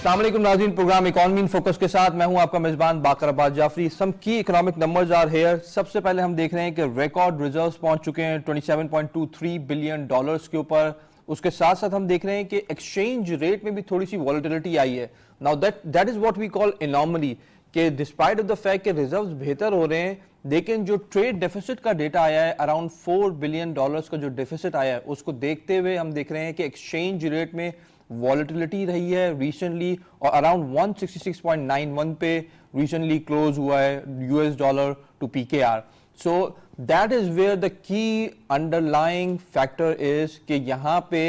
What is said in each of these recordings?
अस्सलाम वालेकुम नाज़रीन, प्रोग्राम इकोनॉमी इन फोकस के साथ मैं हूं आपका मेजबान बाकर अब्बास जाफरी। सम की इकोनॉमिक नंबर्स आर हेयर। सबसे पहले हम देख रहे हैं कि रिकॉर्ड रिजर्व्स पहुंच चुके हैं 27.23 बिलियन डॉलर्स के ऊपर। उसके साथ साथ हम देख रहे हैं कि एक्सचेंज रेट में भी थोड़ी सी वॉलेटिलिटी आई है। Now that is what we call anomaly, कि डिस्पाइट ऑफ द फैक्ट कि रिजर्व्स बेहतर हो रहे हैं, लेकिन जो ट्रेड डेफिसिट का डेटा आया है अराउंड 4 बिलियन डॉलर्स का जो डेफिसिट आया है, उसको देखते हुए हम देख रहे हैं कि एक्सचेंज रेट में वॉलेटिलिटी रही है रिसेंटली, और अराउंड 166.91 पे रिसेंटली क्लोज हुआ है US dollar to PKR. So that is where the key underlying factor is कि यहाँ पे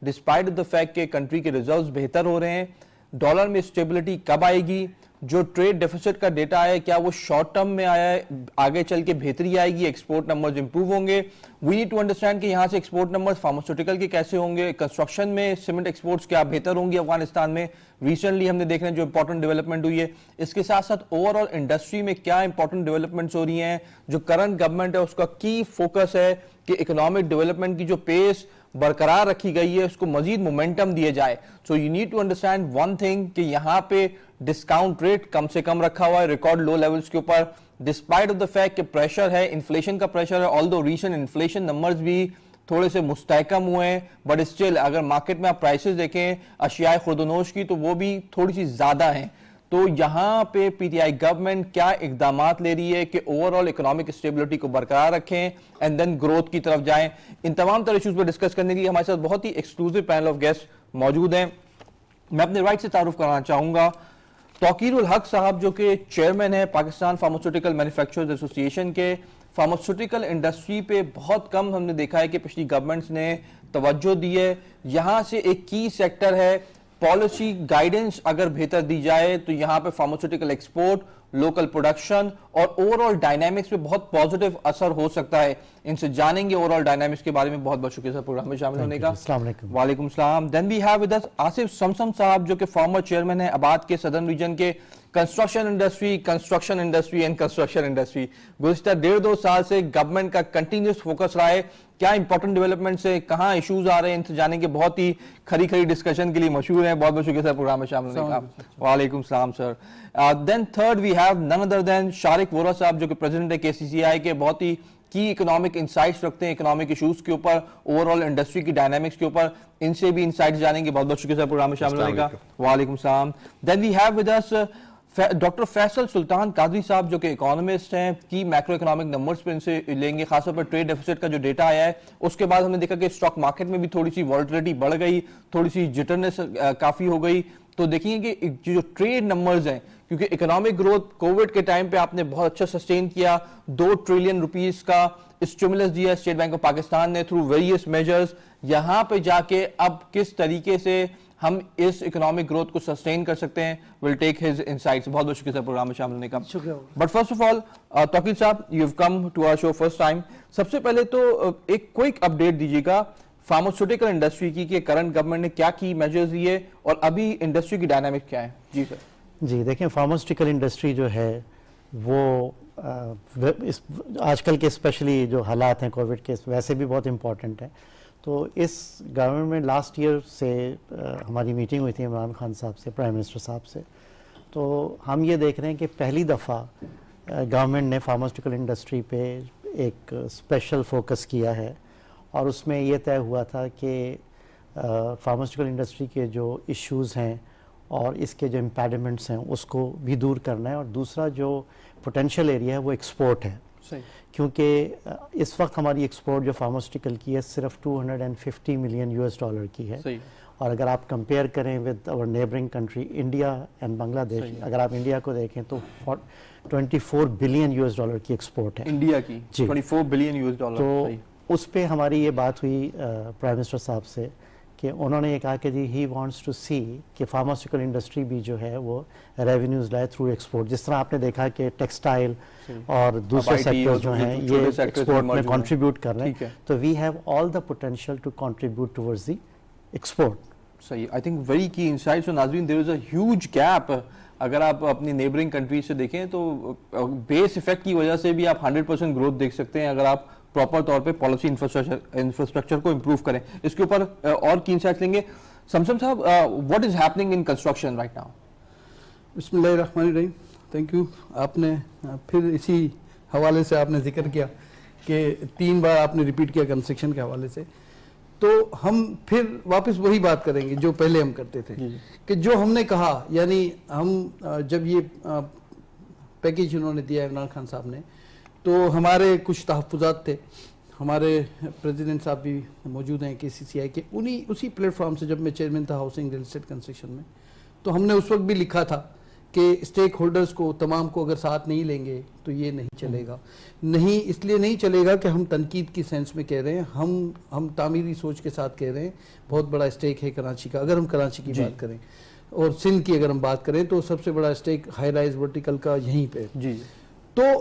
डिस्पाइट द फैक्ट के कंट्री के रिजर्व्स बेहतर हो रहे हैं, डॉलर में स्टेबिलिटी कब आएगी? जो ट्रेड डेफिसिट का डेटा आया है क्या वो शॉर्ट टर्म में आया है, आगे चल के बेहतरी आएगी, एक्सपोर्ट नंबर्स इंप्रूव होंगे? वी नीड टू अंडरस्टैंड कि यहाँ से एक्सपोर्ट नंबर्स फार्मास्यूटिकल के कैसे होंगे, कंस्ट्रक्शन में सीमेंट एक्सपोर्ट्स क्या बेहतर होंगी अफगानिस्तान में, रिसेंटली हमने देख रहे हैं जो इंपॉर्टेंट डेवलपमेंट हुई है। इसके साथ साथ ओवरऑल इंडस्ट्री में क्या इंपॉर्टेंट डेवलपमेंट्स हो रही हैं, जो करंट गवर्नमेंट है उसका की फोकस है कि इकोनॉमिक डेवलपमेंट की जो पेस बरकरार रखी गई है उसको मजीद मोमेंटम दिए जाए। So you need to understand one thing कि यहाँ पे डिस्काउंट रेट कम से कम रखा हुआ है रिकॉर्ड लो लेवल्स के ऊपर, डिस्पाइट ऑफ द फैक्ट कि प्रेशर है, इन्फ्लेशन का प्रेशर है, ऑल्दो रीसेंट इन्फ्लेशन नंबर्स भी थोड़े से मुस्तहकम हुए हैं, बट स्टिल अगर मार्केट में आप प्राइसेस देखें अशियाए खुर्दनोश की तो वो भी थोड़ी सी ज्यादा हैं। तो यहाँ पे पीटीआई गवर्नमेंट क्या इकदामात ले रही है कि ओवरऑल इकोनॉमिक स्टेबिलिटी को बरकरार रखें एंड देन ग्रोथ की तरफ जाएं? इन तमाम तरह इश्यूज पर डिस्कस करने के लिए हमारे साथ बहुत ही एक्सक्लूसिव पैनल ऑफ गेस्ट मौजूद हैं। मैं अपने राइट से तारुफ कराना चाहूंगा तौकीरुल हक साहब, जो कि चेयरमैन है पाकिस्तान फार्मास्यूटिकल मैन्युफैक्चरर्स एसोसिएशन के। फार्मास्यूटिकल इंडस्ट्री पे बहुत कम हमने देखा है कि पिछली गवर्नमेंट्स ने तवज्जो दी है। यहाँ से एक की सेक्टर है, पॉलिसी गाइडेंस अगर बेहतर दी जाए तो यहाँ पे फार्मास्यूटिकल एक्सपोर्ट, लोकल प्रोडक्शन और ओवरऑल डायनामिक्स पे बहुत पॉजिटिव असर हो सकता है। इनसे जानेंगे ओवरऑल डायनामिक्स के बारे में। बहुत बहुत शुक्रिया सर प्रोग्राम में शामिल होने का। वालेकुम सलाम। Then we have with us Asif Samsam sahab, जो कि फॉर्मर चेयरमैन है अबाद के सदर्न रीजन के। कंस्ट्रक्शन इंडस्ट्री गुज़िश्ता 1.5-2 साल से गवर्नमेंट का कंटिन्यूस फोकस रहा है। क्या इंपॉर्टेंट डेवलपमेंट से कहाँ इश्यूज आ रहे हैं, इनसे जाने के बहुत ही खरी डिस्कशन के लिए मशहूर है। बहुत बहुत शुक्रिया सर प्रोग्राम में शामिल होने का। वालेकुम सलाम sir. Then third we have none other than Shariq Vora साहब, जो कि प्रेसिडेंट है केसीसीआई के, बहुत ही की इकोनॉमिक इंसाइट्स रखते हैं इकोनॉमिक इश्यूज के ऊपर, ओवरऑल इंडस्ट्री की डायनामिक्स के ऊपर। इनसे भी इंसाइट्स जानेंगे। बहुत बहुत शुक्रिया सर प्रोग्राम में शामिल होने का। वालेकुम सलाम। Then we have with us doctor Faisal Sultan Qadri sahab, जो कि इकोनॉमिस्ट हैं, की मैक्रो इकोनॉमिक नंबर्स पे इनसे लेंगे, खासतौर पर ट्रेड डेफिसिट का जो डेटा आया है। उसके बाद हमने देखा कि स्टॉक मार्केट में भी थोड़ी सी वॉलेटिलिटी बढ़ गई, थोड़ी सी जिटरनेस काफी हो गई। तो देखिए कि जो ट्रेड नंबर्स हैं, क्योंकि इकोनॉमिक ग्रोथ कोविड के टाइम पे आपने बहुत अच्छा सस्टेन किया, 2 ट्रिलियन रुपीस का स्टिमुलस दिया स्टेट बैंक ऑफ पाकिस्तान ने थ्रू वेरियस मेजर्स। यहाँ पे जाके अब किस तरीके से हम इस इकोनॉमिक ग्रोथ को सस्टेन कर सकते हैं, विल टेक हिज इनसाइट्स। बहुत बहुत शुक्रिया प्रोग्राम में शामिल होने का। But first of all Tauqeer sahab, you have come to our show first time. सबसे पहले तो एक क्विक अपडेट दीजिएगा फार्मास्यूटिकल इंडस्ट्री की कि करंट गवर्नमेंट ने क्या की मेजर्स लिए और अभी इंडस्ट्री की डायनामिक क्या है। जी सर। जी देखिए, फार्मास्यूटिकल इंडस्ट्री जो है वो आजकल के स्पेशली जो हालात हैं कोविड के, वैसे भी बहुत इम्पॉर्टेंट है। तो इस गवर्नमेंट में लास्ट ईयर से हमारी मीटिंग हुई थी इमरान खान साहब से, प्राइम मिनिस्टर साहब से। तो हम ये देख रहे हैं कि पहली दफ़ा गवर्नमेंट ने फार्मास्यूटिकल इंडस्ट्री पे एक स्पेशल फोकस किया है, और उसमें ये तय हुआ था कि फार्मास्यूटिकल इंडस्ट्री के जो इश्यूज़ हैं और इसके जो इम्पेडिमेंट्स हैं उसको भी दूर करना है। और दूसरा जो पोटेंशियल एरिया है वो एक्सपोर्ट है, क्योंकि इस वक्त हमारी एक्सपोर्ट जो फार्मास्यूटिकल की है सिर्फ 250 मिलियन यूएस डॉलर की है। और अगर आप कंपेयर करें with our neighboring country India and Bangladesh, अगर आप इंडिया को देखें तो 24 बिलियन यूएस डॉलर की एक्सपोर्ट है इंडिया की। 24 बिलियन यूएस डॉलर। तो उस पे हमारी ये बात हुई प्राइम मिनिस्टर साहब से कि उन्होंने ये कहा कि जी ही वांट्स टू सी कि फार्मास्यूटिकल इंडस्ट्री भी जो है वो रेवेन्यूज लाए थ्रू एक्सपोर्ट। जिस तरह आपने देखा कि टेक्सटाइल और दूसरे सेक्टर्स जो हैं ये एक्सपोर्ट में कंट्रीब्यूट कर रहे हैं, तो we have all the potential to contribute towards the export. सही, I think very key insights. So नाज़रीन, there is a huge gap. अगर आप अपनी नेबरिंग कंट्रीज से देखें तो बेस इफेक्ट की वजह से भी आप 100% ग्रोथ देख सकते हैं अगर आप प्रॉपर तौर पे पॉलिसी इंफ्रास्ट्रक्चर को इंप्रूव करें। इसके ऊपर और की इंसाइट्स लेंगे। Samsam sahab, what is happening in construction right now? बिस्मिल्लाहिर्रहमानिर्रहीम। Thank you. आपने फिर इसी हवाले से आपने जिक्र किया कि 3 बार आपने रिपीट किया कंस्ट्रक्शन के हवाले से, तो हम फिर वापस वही बात करेंगे जो पहले हम करते थे कि जो हमने कहा, यानी हम जब ये पैकेज उन्होंने दिया इमरान खान साहब ने, तो हमारे कुछ तहफ़्फ़ुज़ात थे, हमारे प्रेसिडेंट साहब भी मौजूद हैं KCCI के, उसी प्लेटफॉर्म से जब मैं चेयरमैन था हाउसिंग रियल एस्टेट कंस्ट्रक्शन में, तो हमने उस वक्त भी लिखा था कि स्टेक होल्डर्स को तमाम को अगर साथ नहीं लेंगे तो ये नहीं चलेगा। नहीं इसलिए नहीं चलेगा कि हम तनकीद की सेंस में कह रहे हैं, हम तामीरी सोच के साथ कह रहे हैं। बहुत बड़ा स्टेक है कराची का, अगर हम कराची की बात करें, और सिंध की अगर हम बात करें तो सबसे बड़ा स्टेक हाई राइज वर्टिकल का यहीं पे जी। तो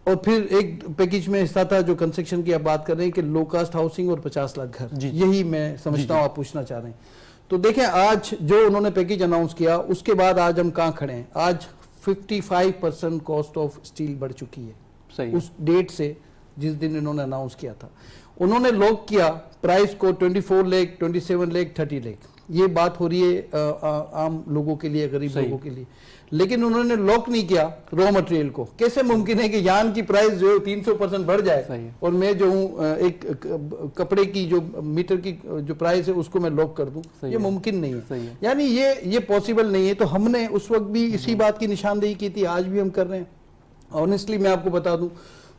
और फिर एक पैकेज में हिस्सा था जो कंस्ट्रक्शन की आप बात कर रहे हैं कि लो कास्ट हाउसिंग और 50 लाख घर, यही मैं समझता हूँ आप पूछना चाह रहे हैं। तो देखें आज जो उन्होंने पैकेज अनाउंस किया उसके बाद आज हम कहाँ खड़े हैं? आज 55% कॉस्ट ऑफ स्टील बढ़ चुकी है सही। उस डेट से जिस दिन इन्होंने अनाउंस किया था, उन्होंने लॉक किया प्राइस को 24 लाख, 27 लाख, 30 लाख। ये बात हो रही है आम लोगों के लिए, गरीब लोगों के लिए, लेकिन उन्होंने लॉक नहीं किया रॉ मटेरियल को। कैसे मुमकिन है कि यान की प्राइस जो 300% बढ़ जाए और मैं जो हूँ एक कपड़े की जो मीटर की जो प्राइस है उसको मैं लॉक कर दूं? ये मुमकिन नहीं है, यानी ये पॉसिबल नहीं है। तो हमने उस वक्त भी इसी बात की निशानदेही की थी, आज भी हम कर रहे हैं। ऑनेस्टली मैं आपको बता दूं,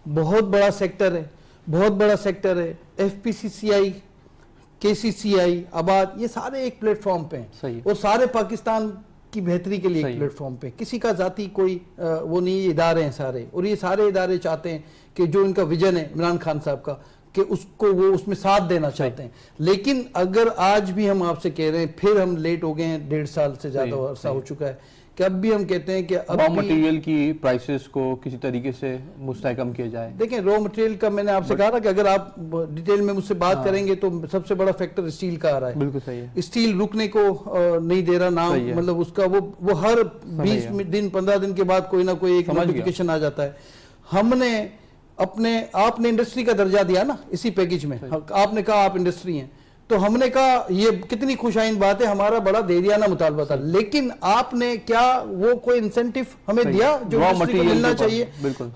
बहुत बड़ा सेक्टर है, बहुत बड़ा सेक्टर है। FPCCI, KCCI, आबाद, ये सारे एक प्लेटफॉर्म पे हैं और सारे पाकिस्तान की बेहतरी के लिए एक प्लेटफॉर्म पे, किसी का जाती कोई वो नहीं, इदारे हैं सारे, और ये सारे इदारे चाहते हैं कि जो इनका विजन है इमरान खान साहब का, कि उसको वो उसमें साथ देना चाहते हैं। लेकिन अगर आज भी हम आपसे कह रहे हैं, फिर हम लेट हो गए हैं, 1.5 साल से ज्यादा अरसा हो चुका है, कि अब भी हम कहते हैं कि रॉ मटेरियल की प्राइसेस को किसी तरीके से मुस्तहकम किया जाए। देखें रॉ मटेरियल का मैंने आपसे कहा था कि अगर आप डिटेल में मुझसे बात करेंगे तो सबसे बड़ा फैक्टर स्टील का आ रहा है। बिल्कुल सही है। स्टील रुकने को नहीं दे रहा नाम, मतलब उसका वो हर 20 दिन 15 दिन के बाद कोई ना कोई एक नोटिफिकेशन आ जाता है। हमने आपने इंडस्ट्री का दर्जा दिया ना इसी पैकेज में, आपने कहा आप इंडस्ट्री हैं, तो हमने कहा ये कितनी खुशाइन बात है, हमारा बड़ा देरियाना मुतालबा था, लेकिन आपने क्या वो कोई इंसेंटिव हमें दिया जो इंडस्ट्री को मिलना चाहिए?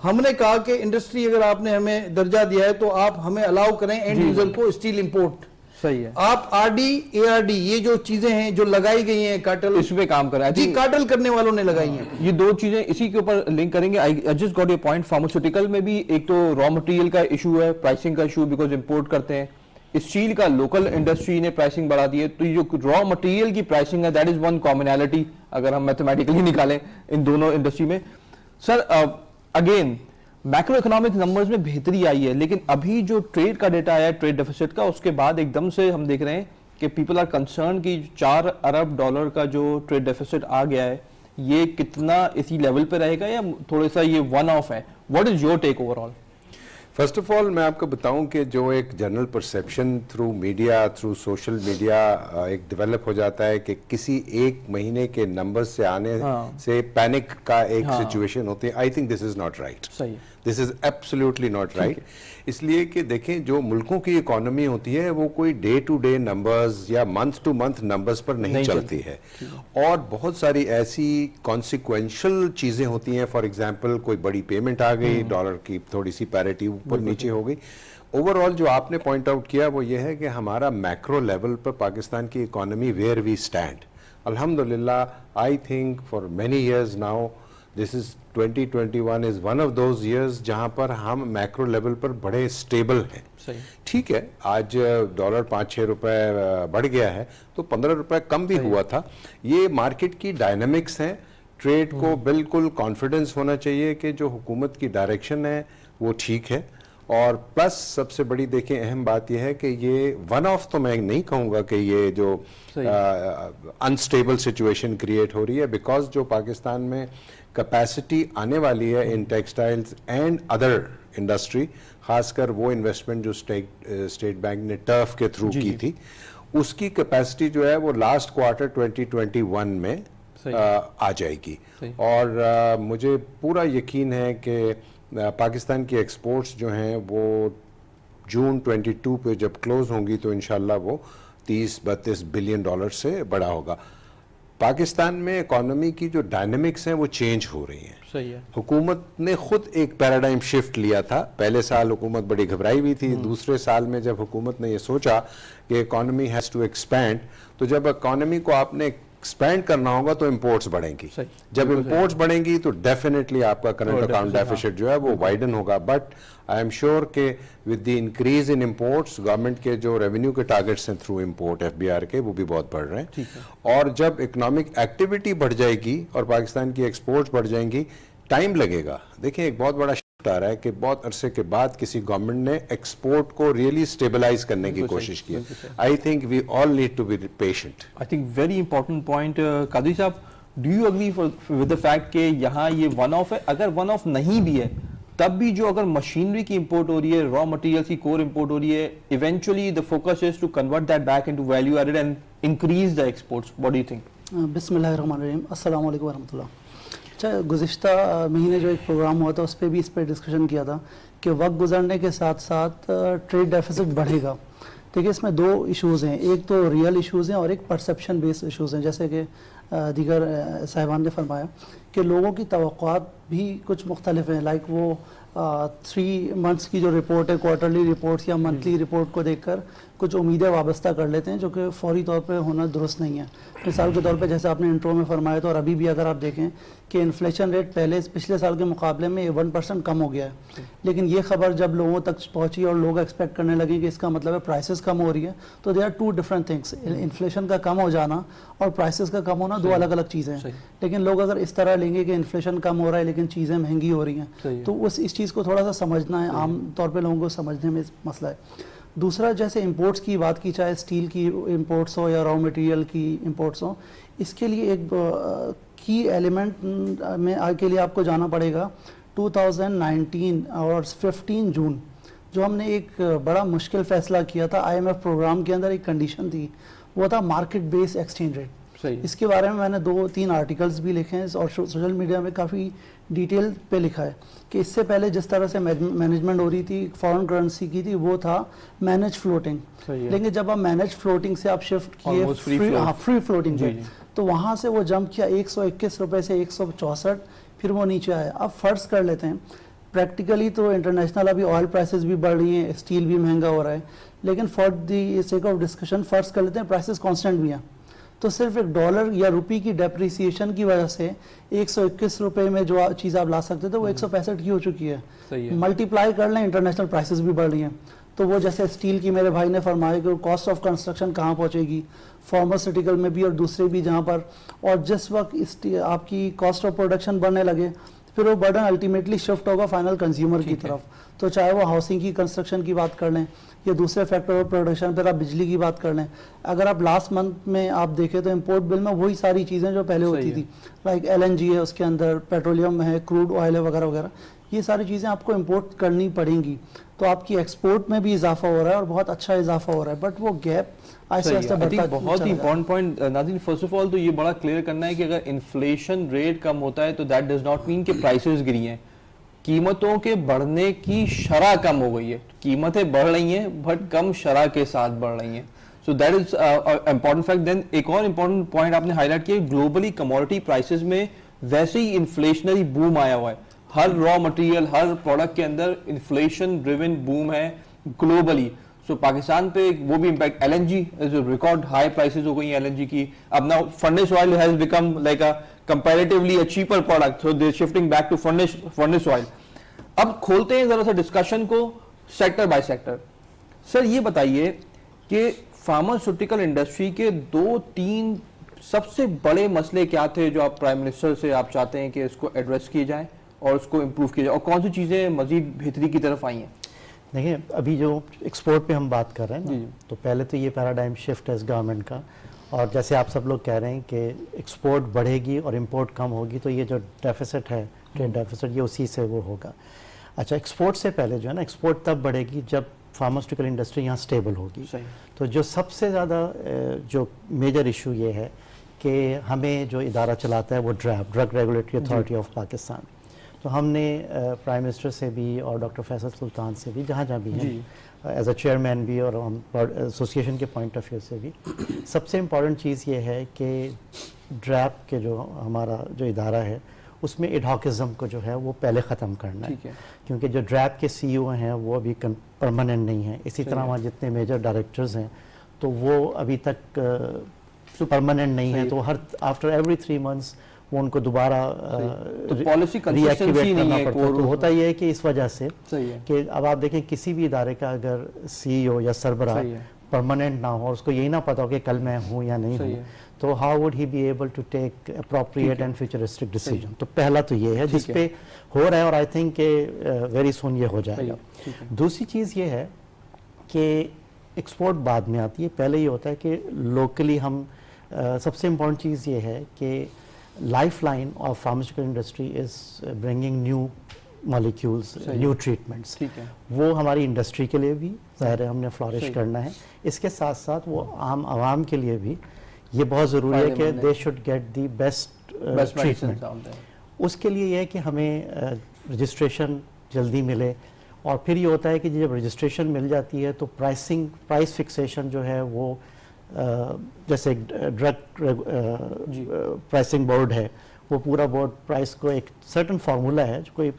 हमने कहा कि इंडस्ट्री अगर आपने हमें दर्जा दिया है तो आप हमें अलाउ करें एंड यूजर को स्टील इंपोर्ट। सही है। आप RD ARD ये जो चीजें हैं जो लगाई गई हैं, कार्टेल इस पे काम कर रहा है जी, कार्टेल करने वालों ने लगाई हैं। ये दो चीजें इसी के ऊपर लिंक करेंगे। I just got your point. Pharmaceutical में भी एक तो रॉ मटेरियल का इशू है, प्राइसिंग का इशू, बिकॉज इंपोर्ट करते हैं। स्टील का लोकल इंडस्ट्री ने प्राइसिंग बढ़ा दी है, तो जो रॉ मटेरियल की प्राइसिंग है दैट इज वन कॉमनैलिटी अगर हम मैथमेटिकली निकालें इन दोनों इंडस्ट्री में। Sir again macro economic numbers में बेहतरी आई है, लेकिन अभी जो ट्रेड का डेटा आया है ट्रेड डेफिसिट का, उसके बाद एकदम से हम देख रहे हैं कि पीपल आर कंसर्न कि $4 अरब का जो ट्रेड डेफिसिट आ गया है, ये कितना इसी लेवल पे रहेगा या थोड़ा सा ये वन ऑफ है? What is your take overall? First of all मैं आपको बताऊं कि जो एक general perception through media, through social media एक डेवलप हो जाता है कि किसी एक महीने के नंबर्स से आने से पैनिक का एक सिचुएशन होती है, I think this is not right. This is absolutely not right. इसलिए कि देखें जो मुल्कों की इकोनॉमी होती है वो कोई डे टू डे नंबर्स या मंथ टू मंथ नंबर्स पर नहीं चलती है, और बहुत सारी ऐसी कॉन्सिक्वेंशियल चीजें होती हैं। फॉर एग्जांपल कोई बड़ी पेमेंट आ गई, डॉलर की थोड़ी सी पैरिटी ऊपर नीचे हो गई। ओवरऑल जो आपने पॉइंट आउट किया वो ये है कि हमारा मैक्रो लेवल पर पाकिस्तान की इकोनॉमी वेयर वी स्टैंड, अल्हम्दुलिल्लाह I think for many years now this is 2021 is one of those years जहां पर हम मैक्रो लेवल पर बड़े स्टेबल हैं। ठीक है, आज डॉलर 5-6 रुपए बढ़ गया है तो 15 रुपए कम भी हुआ था। ये मार्केट की डायनामिक्स हैं। ट्रेड को बिल्कुल कॉन्फिडेंस होना चाहिए कि जो हुकूमत की डायरेक्शन है वो ठीक है, और प्लस सबसे बड़ी देखें अहम बात यह है कि ये वन ऑफ तो मैं नहीं कहूँगा कि ये जो अनस्टेबल सिचुएशन क्रिएट हो रही है, बिकॉज जो पाकिस्तान में कैपेसिटी आने वाली है इन टेक्सटाइल्स एंड अदर इंडस्ट्री, खासकर वो इन्वेस्टमेंट जो स्टेट बैंक ने टर्फ के थ्रू की थी, उसकी कैपेसिटी जो है वो लास्ट क्वार्टर 2021 में आ जाएगी। और मुझे पूरा यकीन है कि पाकिस्तान की एक्सपोर्ट्स जो हैं वो जून 22 पे जब क्लोज होंगी तो इंशाल्लाह वो 30-32 बिलियन डॉलर से बड़ा होगा। पाकिस्तान में इकोनॉमी की जो डायनेमिक्स हैं वो चेंज हो रही हैं। सही है। हुकूमत ने खुद एक पैराडाइम शिफ्ट लिया था। पहले साल हुकूमत बड़ी घबराई हुई थी, दूसरे साल में जब हुकूमत ने ये सोचा कि इकोनॉमी हैज़ टू एक्सपैंड, तो जब इकोनॉमी को आपने एक्सपैंड करना होगा तो इंपोर्ट्स बढ़ेंगी। जब इंपोर्ट्स बढ़ेंगी तो डेफिनेटली आपका करंट अकाउंट डेफिसिट जो है वो वाइडन होगा। बट आई एम श्योर के with the increase in imports government के जो रेवेन्यू के टारगेट्स हैं थ्रू इंपोर्ट एफबीआर के, वो भी बहुत बढ़ रहे हैं। और जब इकोनॉमिक एक्टिविटी बढ़ जाएगी और पाकिस्तान की एक्सपोर्ट्स बढ़ जाएंगी, टाइम लगेगा। देखिए एक बहुत बड़ा शिफ्ट आ रहा है कि बहुत अरसे के बाद किसी गवर्नमेंट ने एक्सपोर्ट को रियली स्टेबलाइज करने की कोशिश की। I think we all need to be patient. I think very important point. Qadri sahab, do you agree with the fact कि यहाँ ये वन ऑफ है? अगर वन ऑफ नहीं भी है तब भी जो अगर मशीनरी की इंपोर्ट हो रही है, रॉ मटेरियल्स की कोर इंपोर्ट हो रही है, eventually the focus is to convert that back into value added and increase the exports. What do you think? बिस्मिल्लाहिर्रहमानिर्रहीम, अस्सलाम वालेकुम वरहमतुल्लाह। अच्छा, गुज़िश्ता महीने जो एक प्रोग्राम हुआ था उस पर भी इस पर डिस्कशन किया था कि वक्त गुजरने के साथ साथ ट्रेड डेफिसिट बढ़ेगा। देखिए इसमें दो इश्यूज़ हैं, एक तो रियल इश्यूज़ हैं और एक परसेप्शन बेस्ड इश्यूज़ हैं। जैसे कि दीगर साहिबान ने फरमाया कि लोगों की तवक्कुआत भी कुछ मुख्तलिफ हैं। लाइक वो 3 मंथ्स की जो रिपोर्ट है, क्वार्टरली रिपोर्ट्स या मंथली रिपोर्ट को देखकर कुछ उम्मीदें वाबस्ता कर लेते हैं जो कि फौरी तौर पे होना दुरुस्त नहीं है। मिसाल के तौर पे जैसे आपने इंट्रो में फरमाया था और अभी भी अगर आप देखें कि इन्फ्लेशन रेट पिछले साल के मुकाबले में 1% कम हो गया है, लेकिन ये खबर जब लोगों तक पहुंची और लोग एक्सपेक्ट करने लगे कि इसका मतलब है प्राइसेस कम हो रही है, तो they are 2 different things. Inflation का कम हो जाना और प्राइसेस का कम होना 2 अलग अलग चीज़ें हैं। लेकिन लोग अगर इस तरह लेंगे कि इन्फ्लेशन कम हो रहा है लेकिन चीज़ें महंगी हो रही हैं, तो इस चीज़ को थोड़ा सा समझना है। आम तौर पर लोगों को समझने में मसला है। दूसरा, जैसे इंपोर्ट्स की बात की, चाहे स्टील की इंपोर्ट्स हो या रॉ मटेरियल की इंपोर्ट्स हो, इसके लिए एक की एलिमेंट में के लिए आपको जाना पड़ेगा 2019 और 15 जून, जो हमने एक बड़ा मुश्किल फैसला किया था। IMF प्रोग्राम के अंदर एक कंडीशन थी, वो था मार्केट बेस्ड एक्सचेंज रेट। इसके बारे में मैंने 2-3 आर्टिकल्स भी लिखे हैं और सोशल मीडिया में काफ़ी डिटेल पे लिखा है कि इससे पहले जिस तरह से मैनेजमेंट हो रही थी फॉरेन करेंसी की थी, वो था मैनेज फ्लोटिंग। लेकिन जब आप मैनेज फ्लोटिंग से आप शिफ्ट किए फ्री फ्लोटिंग पे, तो वहाँ से वो जंप किया 121 रुपये से 164, फिर वो नीचे आया। अब फर्ज कर लेते हैं प्रैक्टिकली तो इंटरनेशनल अभी ऑयल प्राइसेस भी बढ़ रही हैं, स्टील भी महंगा हो रहा है, लेकिन for the sake of discussion फर्ज कर लेते हैं प्राइसेस कांस्टेंट भी हैं, तो सिर्फ एक डॉलर या रुपये की डेप्रिसिएशन की वजह से 121 रुपये में जो चीज़ आप ला सकते थे वो 165 की हो चुकी है। मल्टीप्लाई कर लें, इंटरनेशनल प्राइसेस भी बढ़ रही हैं। तो वो जैसे स्टील की मेरे भाई ने फरमाया कि कॉस्ट ऑफ कंस्ट्रक्शन कहाँ पहुँचेगी, फार्मास्यूटिकल में भी और दूसरे भी जहाँ पर, और जिस वक्त आपकी कॉस्ट ऑफ प्रोडक्शन बढ़ने लगे फिर वो बर्डन अल्टीमेटली शिफ्ट होगा फाइनल कंज्यूमर की तरफ। तो चाहे वो हाउसिंग की कंस्ट्रक्शन की बात कर लें या दूसरे फैक्टर ऑफ प्रोडक्शन, फिर आप बिजली की बात कर लें। अगर आप लास्ट मंथ में आप देखें तो इंपोर्ट बिल में वही सारी चीज़ें जो पहले होती थी, लाइक LNG है, उसके अंदर पेट्रोलियम है, क्रूड ऑयल है, वगैरह वगैरह, ये सारी चीज़ें आपको इंपोर्ट करनी पड़ेंगी। तो आपकी एक्सपोर्ट में भी इजाफा हो रहा है और बहुत अच्छा इजाफा हो रहा है, बट वो गैप ऐसे ऐसे बढ़ता। बहुत ही इंपॉर्टेंट पॉइंट नाज़रीन, फर्स्ट ऑफ ऑल तो ये बड़ा क्लियर करना है कि अगर इन्फ्लेशन रेट कम होता है तो दैट डज नॉट मीन कि प्राइसेस गिरी हैं। कीमतों के बढ़ने की शरह कम हो गई है, कीमतें बढ़ रही हैं बट कम शरह के साथ बढ़ रही हैं। So that is important fact. Then एक और इंपॉर्टेंट पॉइंट आपने हाईलाइट किया, ग्लोबली कमोडिटी प्राइसेस में वैसे ही इन्फ्लेशनरी बूम आया हुआ है। हर रॉ मटेरियल, हर प्रोडक्ट के अंदर इन्फ्लेशन ड्रिवन बूम है ग्लोबली। सो पाकिस्तान पे वो भी impact, LNG record high prices हो गई हैं LNG की। अब ना furnace oil has become like a comparatively a cheaper product, so they shifting back to furnace oil. अब खोलते हैं जरा सा डिस्कशन को सेक्टर बाय सेक्टर। सर ये बताइए कि फार्मास्यूटिकल इंडस्ट्री के 2-3 सबसे बड़े मसले क्या थे जो आप प्राइम मिनिस्टर से आप चाहते हैं कि इसको एड्रेस किए जाए और उसको इम्प्रूव किया जाए, और कौन सी चीज़ें मजीद बेहतरी की तरफ आई हैं? देखिए अभी जो एक्सपोर्ट पे हम बात कर रहे हैं ना, तो पहले तो ये पैराडाइम शिफ्ट है इस गवर्नमेंट का, और जैसे आप सब लोग कह रहे हैं कि एक्सपोर्ट बढ़ेगी और इंपोर्ट कम होगी, तो ये जो डेफिसिट है, ट्रेड डेफिसिट, ये उसी से वो होगा। अच्छा, एक्सपोर्ट से पहले जो है ना, एक्सपोर्ट तब बढ़ेगी जब फार्मास्यूटिकल इंडस्ट्री यहाँ स्टेबल होगी। तो जो सबसे ज़्यादा जो मेजर इशू ये है कि हमें जो इदारा चलाता है वो drug regulatory authority of Pakistan, तो हमने प्राइम मिनिस्टर से भी और डॉक्टर फैसल सुल्तान से भी, जहाँ जहाँ भी हैं, एज अ चेयरमैन भी और एसोसिएशन के पॉइंट ऑफ व्यू से भी सबसे इम्पॉर्टेंट चीज़ ये है कि ड्रैप के जो हमारा जो इदारा है उसमें एडहॉकिज्म को जो है वो पहले ख़त्म करना है, क्योंकि जो ड्रैप के सीईओ हैं वो अभी परमानेंट नहीं है। इसी तरह वहाँ जितने मेजर डायरेक्टर्स हैं तो वो अभी तक परमानेंट नहीं है, तो हर आफ्टर एवरी 3 मंथ्स वो उनको दोबारा पॉलिसी कंसिस्टेंसी नहीं है। तो होता यह है कि इस वजह से कि अब आप देखें किसी भी इदारे का अगर सीईओ या सरबराह परमानेंट ना हो, उसको यही ना पता हो कि कल मैं हूँ या नहीं हूँ, तो how would he be able to take appropriate and futuristic decision. तो पहला तो ये है जिस पे हो रहा है, और आई थिंक के वेरी सुन ये हो जाएगा। दूसरी चीज़ ये है कि एक्सपोर्ट बाद में आती है, पहले ये होता है कि लोकली हम सबसे इम्पोर्टेंट चीज़ ये है कि lifeline of pharmaceutical industry is bringing new molecules, new treatments. वो हमारी इंडस्ट्री के लिए भी ज़ाहिर है हमने फ्लॉरिश करना है, इसके साथ साथ वो आम आवाम के लिए भी ये बहुत ज़रूरी है कि they should get the best treatment. उसके लिए ये है कि हमें रजिस्ट्रेशन जल्दी मिले, और फिर ये होता है कि जब रजिस्ट्रेशन मिल जाती है तो प्राइस फिक्सेशन जो है वो जैसे ड्रग प्राइसिंग बोर्ड है, वो पूरा बोर्ड प्राइस को एक सर्टन फार्मूला है जो कोई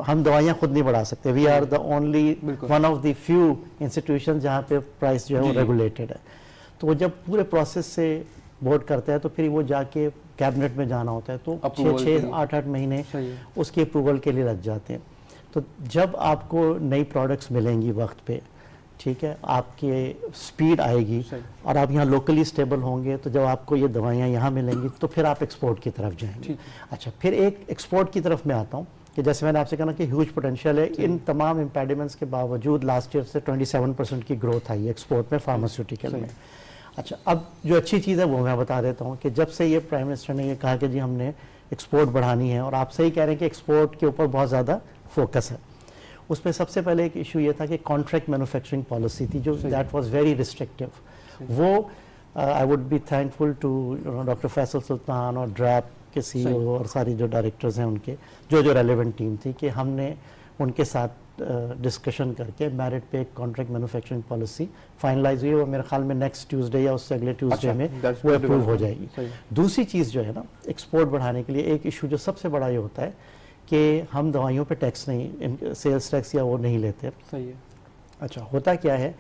हम दवाइयाँ खुद नहीं बढ़ा सकते। We are the only one of the few institution जहाँ पे प्राइस जो है वो रेगुलेटेड है। तो वो जब पूरे प्रोसेस से बोर्ड करता है तो फिर वो जाके कैबिनेट में जाना होता है, तो 6-8 महीने उसकी अप्रूवल के लिए लग जाते हैं। तो जब आपको नई प्रोडक्ट्स मिलेंगी वक्त पे, ठीक है, आपकी स्पीड आएगी और आप यहाँ लोकली स्टेबल होंगे, तो जब आपको ये दवाइयाँ यहाँ मिलेंगी तो फिर आप एक्सपोर्ट की तरफ जाएंगे। अच्छा, फिर एक एक्सपोर्ट की तरफ मैं आता हूँ कि जैसे मैंने आपसे कहा कि ह्यूज पोटेंशियल है। इन तमाम इम्पेडिमेंट्स के बावजूद लास्ट ईयर से 27% की ग्रोथ आई है एक्सपोर्ट में, फार्मास्यूटिकल में। अच्छा, अब जो अच्छी चीज़ है वो मैं बता देता हूँ कि जब से ये प्राइम मिनिस्टर ने ये कहा कि जी हमने एक्सपोर्ट बढ़ानी है, और आप सही कह रहे हैं कि एक्सपोर्ट के ऊपर बहुत ज़्यादा फोकस है, उसमें सबसे पहले एक इशू ये था कि कॉन्ट्रैक्ट मैन्युफैक्चरिंग पॉलिसी थी जो दैट वाज वेरी रिस्ट्रिक्टिव। वो I would be thankful to doctor Faisal Sultan और ड्रैप के सीईओ और सारी जो डायरेक्टर्स हैं उनके जो रेलेवेंट टीम थी कि हमने उनके साथ डिस्कशन करके मेरिट पे एक कॉन्ट्रैक्ट मैन्युफैक्चरिंग पॉलिसी फाइनलाइज हुई है। वो मेरे ख्याल में नेक्स्ट ट्यूसडे या उससे अगले ट्यूसडे में वो अप्रूव हो जाएगी। दूसरी चीज़ जो है ना, एक्सपोर्ट बढ़ाने के लिए एक इशू जो सबसे बड़ा ये होता है कि हम दवाइयों पे टैक्स नहीं, सेल्स टैक्स या वो नहीं लेते। सही है। अच्छा, होता क्या है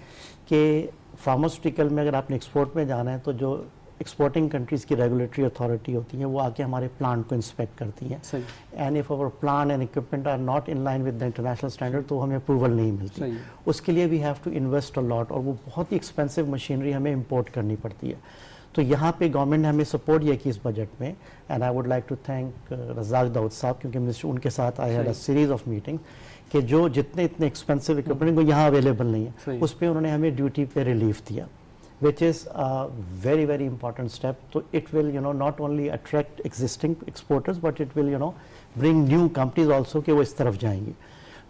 कि फार्मास्यूटिकल में अगर आपने एक्सपोर्ट में जाना है तो जो एक्सपोर्टिंग कंट्रीज़ की रेगुलेटरी अथॉरिटी होती है वो आके हमारे प्लांट को इंस्पेक्ट करती हैं, and if our plant and equipment are not in line with the international standard तो हमें अप्रूवल नहीं मिलती। उसके लिए we have to invest a lot, और वो बहुत ही एक्सपेंसिव मशीनरी हमें इंपोर्ट करनी पड़ती है। तो यहाँ पे गवर्नमेंट ने हमें सपोर्ट किया कि इस बजट में, and I would like to thank Razak Dawood साहब, क्योंकि मिनिस्टर उनके साथ I had a series of meeting कि जो जितने इतने एक्सपेंसिव इक्विपमेंट को यहाँ अवेलेबल नहीं है उस पर उन्होंने हमें ड्यूटी पे रिलीफ दिया, which is a very very important step. So it will not only attract existing exporters but it will bring new companies also कि वो इस तरफ जाएंगी।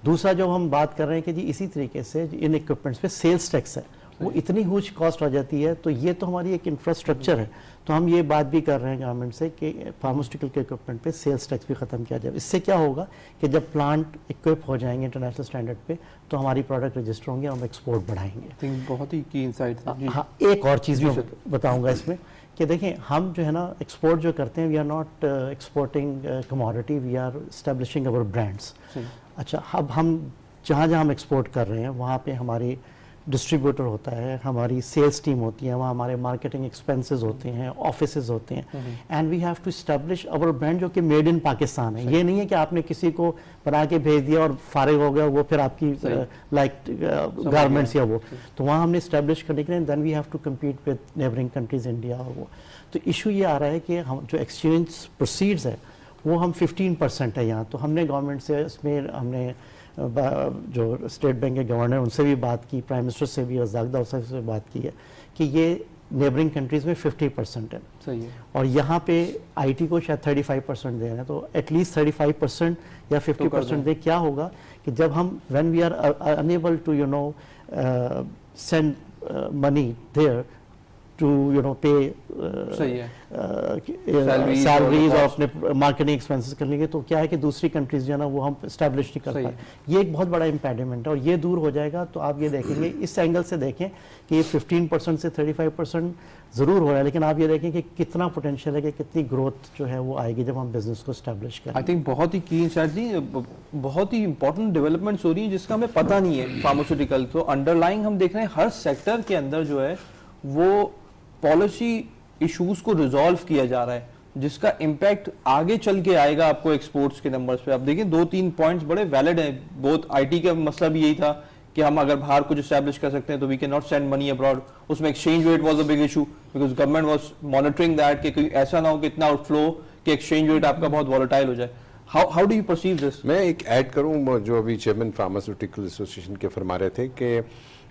दूसरा जो हम बात कर रहे हैं कि जी इसी तरीके से इन इक्विपमेंट्स पे सेल्स टैक्स है, वो इतनी ह्यूज कॉस्ट आ जाती है, तो ये तो हमारी एक इंफ्रास्ट्रक्चर है। तो हम ये बात भी कर रहे हैं गवर्नमेंट से कि फार्मास्यूटिकल के इक्विपमेंट पे सेल्स टैक्स भी ख़त्म किया जाए। इससे क्या होगा कि जब प्लांट इक्विप हो जाएंगे इंटरनेशनल स्टैंडर्ड पे तो हमारी प्रोडक्ट रजिस्टर होंगे, हम एक्सपोर्ट बढ़ाएंगे। बहुत ही की इनसाइट था। हाँ, एक और चीज़ मैं बताऊँगा इसमें कि देखें, हम जो है ना एक्सपोर्ट जो करते हैं, we are not exporting commodity, we are establishing our brands. अच्छा, अब हम जहाँ जहाँ हम एक्सपोर्ट कर रहे हैं वहाँ पे हमारी डिस्ट्रीब्यूटर होता है, हमारी सेल्स टीम होती है, वहाँ हमारे मार्केटिंग एक्सपेंसेस होते हैं, ऑफिसेज होते हैं, and we have to establish our brand जो कि मेड इन पाकिस्तान है। ये नहीं है कि आपने किसी को बना के भेज दिया और फारिग हो गया वो फिर आपकी लाइक गारमेंट्स या वो, तो वहाँ हमने एस्टेब्लिश करने के लिए then we have to compete with neighboring countries India और वो। तो इशू ये आ रहा है कि हम जो एक्सचेंज प्रोसीड्स है वो हम 15% है यहाँ, तो हमने गवर्नमेंट से इसमें हमने जो स्टेट बैंक के गवर्नर उनसे भी बात की, प्राइम मिनिस्टर से भी, रज़ाक दाऊद साहब से बात की है कि ये नेबरिंग कंट्रीज़ में 50% है। सही है। और यहाँ पे आईटी को शायद 35% दे रहे हैं, तो एटलीस्ट 35% या 50% दे। क्या होगा कि जब हम when we are unable to send money there, to you know पे सही है सैलरीज और अपने मार्केटिंग एक्सपेंसेस कर लेंगे, तो क्या है कि दूसरी कंट्रीज जो है ना वो हम स्टैब्लिश नहीं कर सही पाए। ये एक बहुत बड़ा इम्पेडिमेंट है और ये दूर हो जाएगा। तो आप ये देखेंगे इस एंगल से देखें कि ये 15% से 35% ज़रूर हो रहा है, लेकिन आप ये देखें कि कितना पोटेंशियल है, कि कितनी ग्रोथ जो है वो आएगी जब हम बिजनेस को स्टैब्लिश करें। आई थिंक बहुत ही की इंसाइट दी, बहुत ही इंपॉर्टेंट डेवलपमेंट्स हो रही है जिसका हमें पता नहीं है फार्मास्यूटिकल। तो अंडरलाइंग हम देख रहे हैं हर सेक्टर के अंदर जो है वो पॉलिसी इश्यूज को रिजॉल्व किया जा रहा है, जिसका इम्पैक्ट आगे चल के आएगा आपको एक्सपोर्ट्स के नंबर्स पे। आप देखिए 2-3 पॉइंट्स बड़े वैलिड हैं। बोथ आईटी का मसला भी यही था कि हम अगर बाहर कुछ एस्टैब्लिश कर सकते हैं तो we can not send money abroad. उसमें exchange rate was a big issue because government was monitoring that कि कोई ऐसा ना हो कि इतना आउटफ्लो कि एक्सचेंज रेट आपका बहुत वॉलेटाइल हो जाए। How do you perceive this? मैं एक ऐड करूं, जो अभी चेयरमैन फार्मास्यूटिकल एसोसिएशन के फरमा रहे थे कि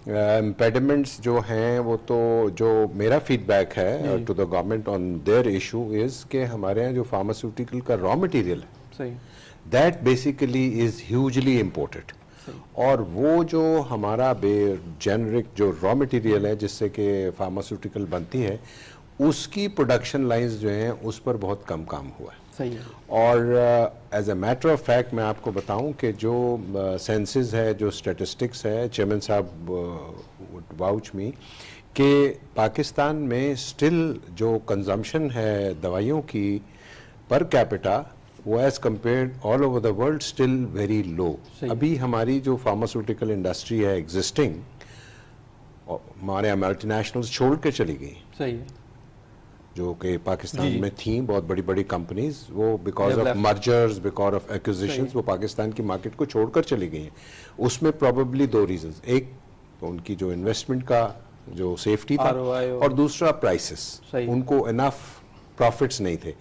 इम्पेडिमेंट्स जो हैं वो, तो जो मेरा फीडबैक है to the government on their issue is कि हमारे यहाँ जो फार्मास्यूटिकल का रॉ मटेरियल है सही, that basically is hugely imported. और वो जो हमारा जेनरिक जो रॉ मटेरियल है जिससे कि फार्मास्यूटिकल बनती है, उसकी प्रोडक्शन लाइंस जो हैं उस पर बहुत कम काम हुआ है। सही है। और as a matter of fact मैं आपको बताऊं कि जो सेंसस है, जो स्टैटिस्टिक्स है, चेयरमैन साहब वाउच मी कि पाकिस्तान में स्टिल जो कंजम्पशन है दवाइयों की पर कैपिटा, वो as compared all over the world still very low. अभी हमारी जो फार्मास्यूटिकल इंडस्ट्री है एग्जिस्टिंग, हमारे यहाँ मल्टीनेशनल्स छोड़ के चली गई, सही है, जो कि पाकिस्तान में थी बहुत बड़ी बड़ी कंपनीज, वो because of mergers, because of acquisitions, वो पाकिस्तान की मार्केट को छोड़कर चली गई हैं। उसमें प्रोबेबली 2 रीजंस, एक तो उनकी जो इन्वेस्टमेंट का जो सेफ्टी था, और दूसरा प्राइसेस, उनको इनफ प्रॉफिट्स नहीं थे।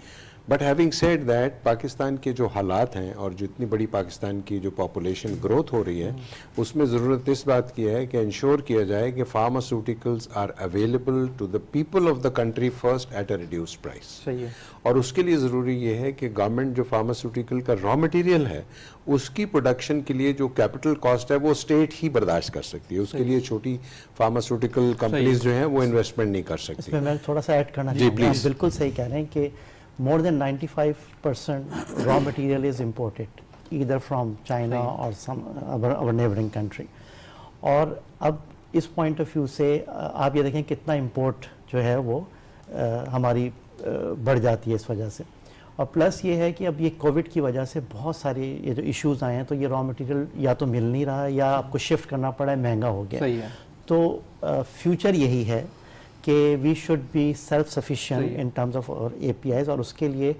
But having said that, Pakistan के जो हालात हैं और जो इतनी बड़ी पाकिस्तान की जो पॉपुलेशन ग्रोथ हो रही है, उसमें ज़रूरत इस बात की है कि इंश्योर किया जाए कि pharmaceuticals are available to the people of the country first at a reduced price. सही है। और उसके लिए ज़रूरी ये है कि गवर्नमेंट जो फार्मास्यूटिकल का रॉ मटेरियल है उसकी प्रोडक्शन के लिए जो कैपिटल कॉस्ट है वो स्टेट ही बर्दाश्त कर सकती है। उसके लिए छोटी फार्मास्यूटिकल कंपनीज जो हैं वो इन्वेस्टमेंट नहीं कर सकती। इसमें मैं थोड़ा सा ऐड करना चाहूँगा। आप बिल्कुल सही कह रहे हैं कि more than 95% raw material is imported either from China or some our neighboring country। और अब इस point of view से आप ये देखें कितना import जो है वो हमारी बढ़ जाती है इस वजह से। और प्लस ये है कि अब ये कोविड की वजह से बहुत सारे ये जो इश्यूज आए हैं, तो ये रॉ मटेरियल या तो मिल नहीं रहा है या आपको शिफ्ट करना पड़ा है, महंगा हो गया। सही है। तो फ्यूचर यही है कि we should be self sufficient in terms of और APIs। और उसके लिए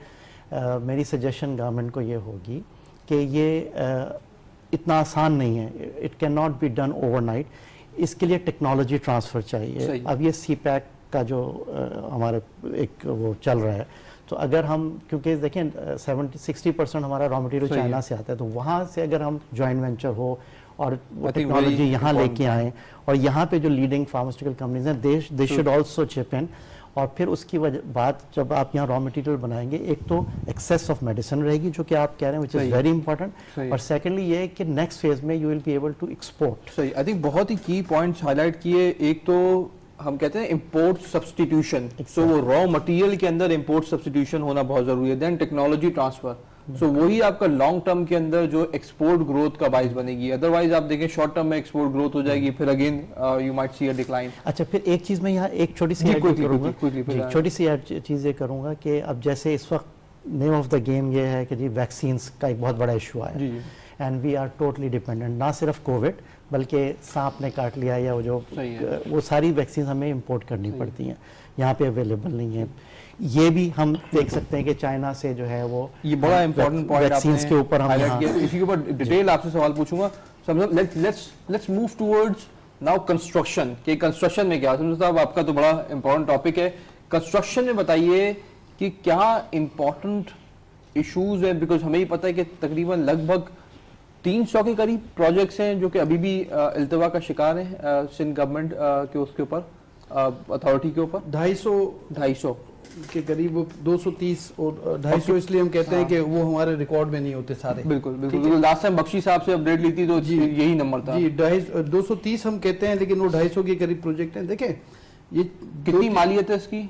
मेरी सजेशन गवर्नमेंट को ये होगी कि ये इतना आसान नहीं है, it can not be done overnight. इसके लिए टेक्नोलॉजी ट्रांसफ़र चाहिए। अब ये CPAC का जो हमारे एक वो चल रहा है, तो अगर हम, क्योंकि देखें 70-60% हमारा रॉ मटेरियल चाइना से आता है, तो वहाँ से अगर हम जॉइंट वेंचर हो और वो टेक्नोलॉजी यहाँ लेके आए, और यहाँ पे जो लीडिंग फार्मास्यूटिकल कंपनीज हैं दे शुड आल्सो चिप इन। और फिर उसकी बाद जब आप यहाँ रॉ मटेरियल बनाएंगे, एक तो एक्सेस ऑफ मेडिसिन रहेगी जो कि आप कह रहे हैं विच इज़ वेरी इंपॉर्टेंट, और सेकेंडली ये है कि नेक्स्ट फेज में you will be able to export. सही, आई थिंक बहुत ही की पॉइंट्स हाईलाइट किए। एक तो हम कहते हैं इंपोर्ट सब्स्टिट्यूशन, तो वो रॉ मटेरियल के अंदर इंपोर्ट सब्स्टिट्यूशन होना बहुत जरूरी है। देन टेक्नोलॉजी ट्रांसफर, सो वही आपका लॉन्ग टर्म के अंदर जो एक्सपोर्ट ग्रोथ का बाइस बनेगी। अदरवाइज आप देखें शॉर्ट टर्म में एक्सपोर्ट ग्रोथ हो जाएगी, फिर again you might see a decline. अच्छा, फिर एक चीज मैं यहाँ एक छोटी सी चीज ये करूंगा कि अब जैसे इस वक्त नेम ऑफ द गेम ये है कि जी वैक्सीन्स का एक बहुत बड़ा इशू आया, and we are totally dependent, ना सिर्फ कोविड बल्कि सांप ने काट लिया या वो सारी वैक्सीन हमें इंपोर्ट करनी पड़ती हैं, यहाँ पे अवेलेबल नहीं है। ये भी हम देख सकते हैं कि चाइना से जो है वो, ये बड़ा इंपॉर्टेंट पॉइंट वैक्सीन्स के ऊपर हम इसी के ऊपर डिटेल आपसे सवाल पूछूंगा। Let's move towards now construction. कि कंस्ट्रक्शन में क्या साहब, आपका तो बड़ा इंपॉर्टेंट टॉपिक है। कंस्ट्रक्शन में बताइए कि क्या इंपॉर्टेंट इश्यूज है, बिकॉज हमें ही पता है कि तकरीबन लगभग 300 के करीब प्रोजेक्ट्स हैं जो कि अभी भी इल्तवा का शिकार हैं सिंध गवर्नमेंट के उसके ऊपर, अथॉरिटी के ऊपर। 250 के करीब 230 और 250 इसलिए हम कहते हैं कि वो हमारे रिकॉर्ड में नहीं होते सारे। बिल्कुल बिल्कुल। लास्ट टाइम बख्शी साहब से अपडेट ली थी तो यही नंबर था जी। 230 हम कहते हैं, लेकिन वो 250 के करीब प्रोजेक्ट हैं। देखें, ये कितनी मालियत है इसकी?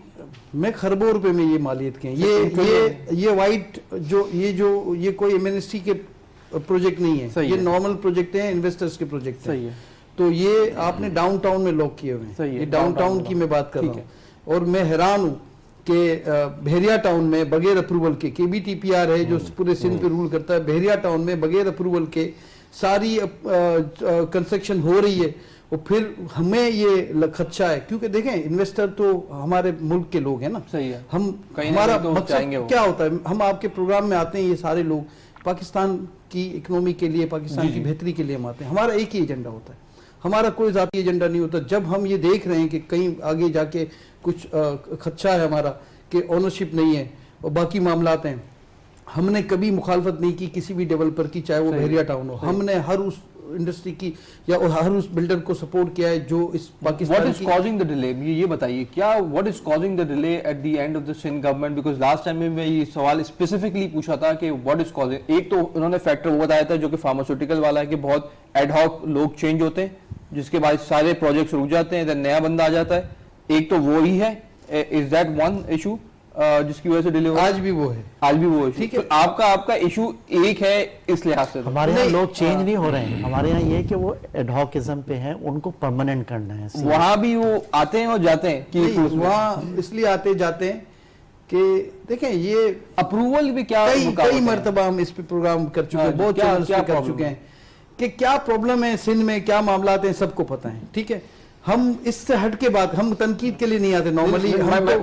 मैं खरबों रुपए में ये मालियत के हैं। ये वाइट ये कोई एमएनएसटी के प्रोजेक्ट नहीं है, ये नॉर्मल प्रोजेक्ट है, इन्वेस्टर्स के प्रोजेक्ट है। तो ये आपने डाउनटाउन में लॉक किए हुए हैं, ये डाउनटाउन की मैं बात कर रहा हूँ। और मैं हैरान हूँ कि बहरिया टाउन में बगैर अप्रूवल के, KBTPR है जो पूरे सिंध पे रूल करता है, बहरिया टाउन में बगैर अप्रूवल के सारी कंस्ट्रक्शन हो रही है। और फिर हमें ये खदशा है, क्योंकि देखें इन्वेस्टर तो हमारे मुल्क के लोग हैं ना। सही है। हम हमारा मकसद क्या होता है, हम आपके प्रोग्राम में आते हैं, ये सारे लोग पाकिस्तान की इकोनॉमी के लिए, पाकिस्तान की बेहतरी के लिए हम आते हैं। हमारा एक ही एजेंडा होता है, हमारा कोई जाती एजेंडा नहीं होता। जब हम ये देख रहे हैं कि कहीं आगे जाके कुछ खदशा है हमारा कि ओनरशिप नहीं है और बाकी मामलात हैं, हमने कभी मुखालफत नहीं की किसी भी डेवलपर की, चाहे वो बहरिया टाउन हो। हमने हर उस इंडस्ट्री की या हर उस बिल्डर को सपोर्ट किया है जो इस Pakistan What is causing the delay? ये बताइए क्या what is causing the delay at the end of the Sindh government? Because last time में मैं ये सवाल स्पेसिफिकली पूछा था कि what is causing, एक तो उन्होंने फैक्टर वो बताया था जो कि फार्मास्यूटिकल वाला है कि बहुत एडहॉक लोग चेंज होते हैं जिसके बाद सारे प्रोजेक्ट्स रुक जाते हैं, नया बंदा आ जाता है। एक तो वो ही है, इज दैट वन इशू जिसकी वजह से डिले हो? आज भी वो है, आज भी वो है। ठीक है। तो आपका इशू एक है इस लिहाज से? हमारे यहाँ लोग चेंज नहीं हो रहे हैं, हमारे यहाँ ये है कि वो एडहॉकिज्म पे हैं, उनको परमानेंट करना है। वहां भी वो आते हैं और जाते हैं कि वहाँ इसलिए आते जाते हैं कि देखें ये अप्रूवल भी क्या कई मरतबा हम इस पे प्रोग्राम कर चुके हैं, बहुत चैनल्स पे कर चुके हैं कि क्या प्रॉब्लम है सिंध में, क्या मामला हैं, सबको पता है। ठीक है, हम इससे हट के बात, हम तनकीद के लिए नहीं आते नॉर्मली।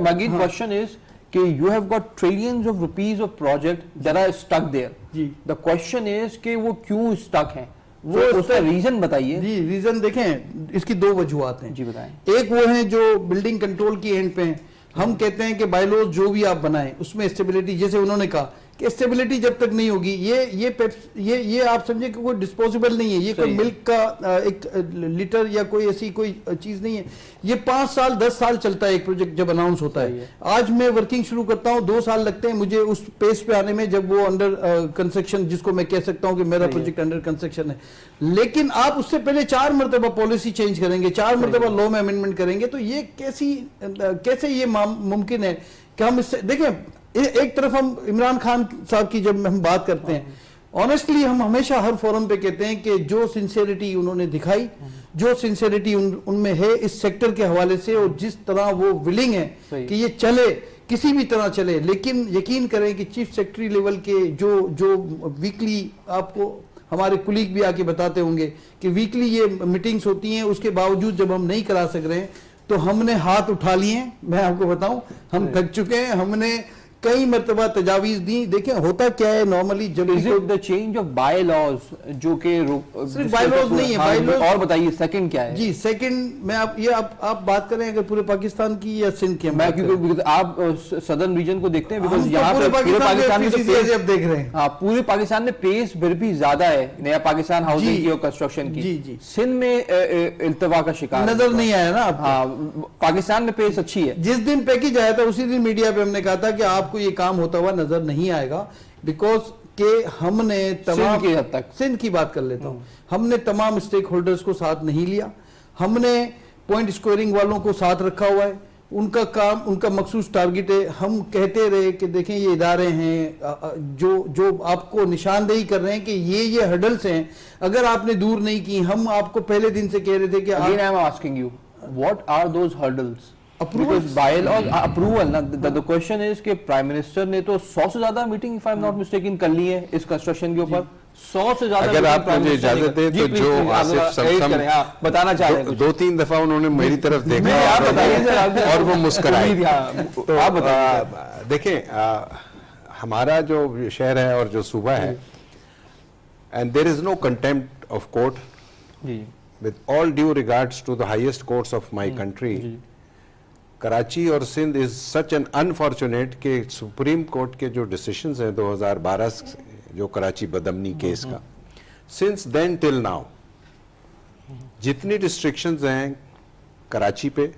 मजीद क्वेश्चन इज कि you have got trillions of rupees of project that are stuck there. जी। The question is कि वो क्यों stuck हैं? वो उसका रीजन बताइए। जी, रीजन देखें, इसकी दो वजूहत हैं। जी बताएं। एक वो है जो बिल्डिंग कंट्रोल की एंड पे हैं। हम कहते हैं कि बायलॉज जो भी आप बनाएं उसमें स्टेबिलिटी, जैसे उन्होंने कहा कि स्टेबिलिटी जब तक नहीं होगी, ये आप समझे कि कोई डिस्पोजेबल नहीं है, ये कोई मिल्क का एक लीटर या कोई ऐसी कोई चीज नहीं है। ये 5 साल 10 साल चलता है एक प्रोजेक्ट जब अनाउंस होता है। आज मैं वर्किंग शुरू करता हूं, 2 साल लगते हैं मुझे उस पेज पे आने में जब वो अंडर कंस्ट्रक्शन, जिसको मैं कह सकता हूं कि मेरा प्रोजेक्ट अंडर कंस्ट्रक्शन है। लेकिन आप उससे पहले 4 मरतबा पॉलिसी चेंज करेंगे, 4 मरतबा लॉ में अमेंडमेंट करेंगे, तो ये कैसे ये मुमकिन है कि हम इससे देखें। एक तरफ हम इमरान खान साहब की जब हम बात करते हैं, ऑनेस्टली हम हमेशा हर फोरम पे कहते हैं कि जो सिंसियरिटी उन्होंने दिखाई, जो सिंसियरिटी उनमें है इस सेक्टर के हवाले से, और जिस तरह वो विलिंग है कि ये चले, किसी भी तरह चले। लेकिन यकीन करें कि चीफ सेक्रेटरी लेवल के जो वीकली आपको हमारे कुलीग भी आके बताते होंगे कि वीकली ये मीटिंग्स होती हैं, उसके बावजूद जब हम नहीं करा सक रहे हैं तो हमने हाथ उठा लिए। मैं आपको बताऊं, हम थक चुके हैं, हमने कई मरतबा तजावीज दी। देखें होता क्या है नॉर्मली, जब the change of bylaws जो कि सिर्फ बाय लॉज नहीं है, बाय लॉज। और बताइए सेकंड क्या है? जी, सेकंड मैं आप बात करें अगर पूरे पाकिस्तान की या सिंध की, मैं क्योंकि आप सदर्न रीजन को देखते हैं, बिकॉज यहाँ पे पूरे पाकिस्तान में अब देख रहे हैं। हाँ, पूरे पाकिस्तान में पेस फिर भी ज्यादा है नया पाकिस्तान हाउसिंग की और कंस्ट्रक्शन की। जी। सिंध में इल्तवा का शिकार नजर नहीं आया ना। हाँ, पाकिस्तान में पेस अच्छी है। जिस दिन पैकेज आया था उसी दिन मीडिया पे हमने कहा था कि आपको ये काम होता हुआ नजर नहीं आएगा, बिकॉज के हमने तमाम सिंध हद तक, सिंध की बात कर लेता हूं, हमने तमाम स्टेक होल्डर्स को साथ नहीं लिया, हमने पॉइंट स्कोरिंग वालों को साथ रखा हुआ है। उनका काम, उनका मखसूस टारगेट है। हम कहते रहे कि देखें ये इदारे हैं जो आपको निशानदेही कर रहे हैं कि ये हर्डल्स हैं, अगर आपने दूर नहीं की। हम आपको पहले दिन से कह रहे थे कि again I am asking you what are those hurdles? Approval ना, द क्वेश्चन इज कि प्राइम मिनिस्टर ने तो 100 से ज्यादा meeting if I am not mistaken कर ली है इस कंस्ट्रक्शन के ऊपर। 100 से ज्यादा। अगर आप मुझे इजाजत दें तो जो आसिफ समसम बताना चाह रहे हैं, 2-3 दफा उन्होंने मेरी तरफ देखा और वो मुस्कुराए। तो आप बताइए। देखें, हमारा जो शहर है और जो सूबा है, and there is no contempt of court with all due regards to the highest courts of my country. Karachi और Sindh is such an unfortunate के सुप्रीम कोर्ट के जो डिसीजंस हैं 2012 जो कराची बदमनी केस का, सिंस देन टिल नाउ जितनी रिस्ट्रिक्शंस हैं कराची पे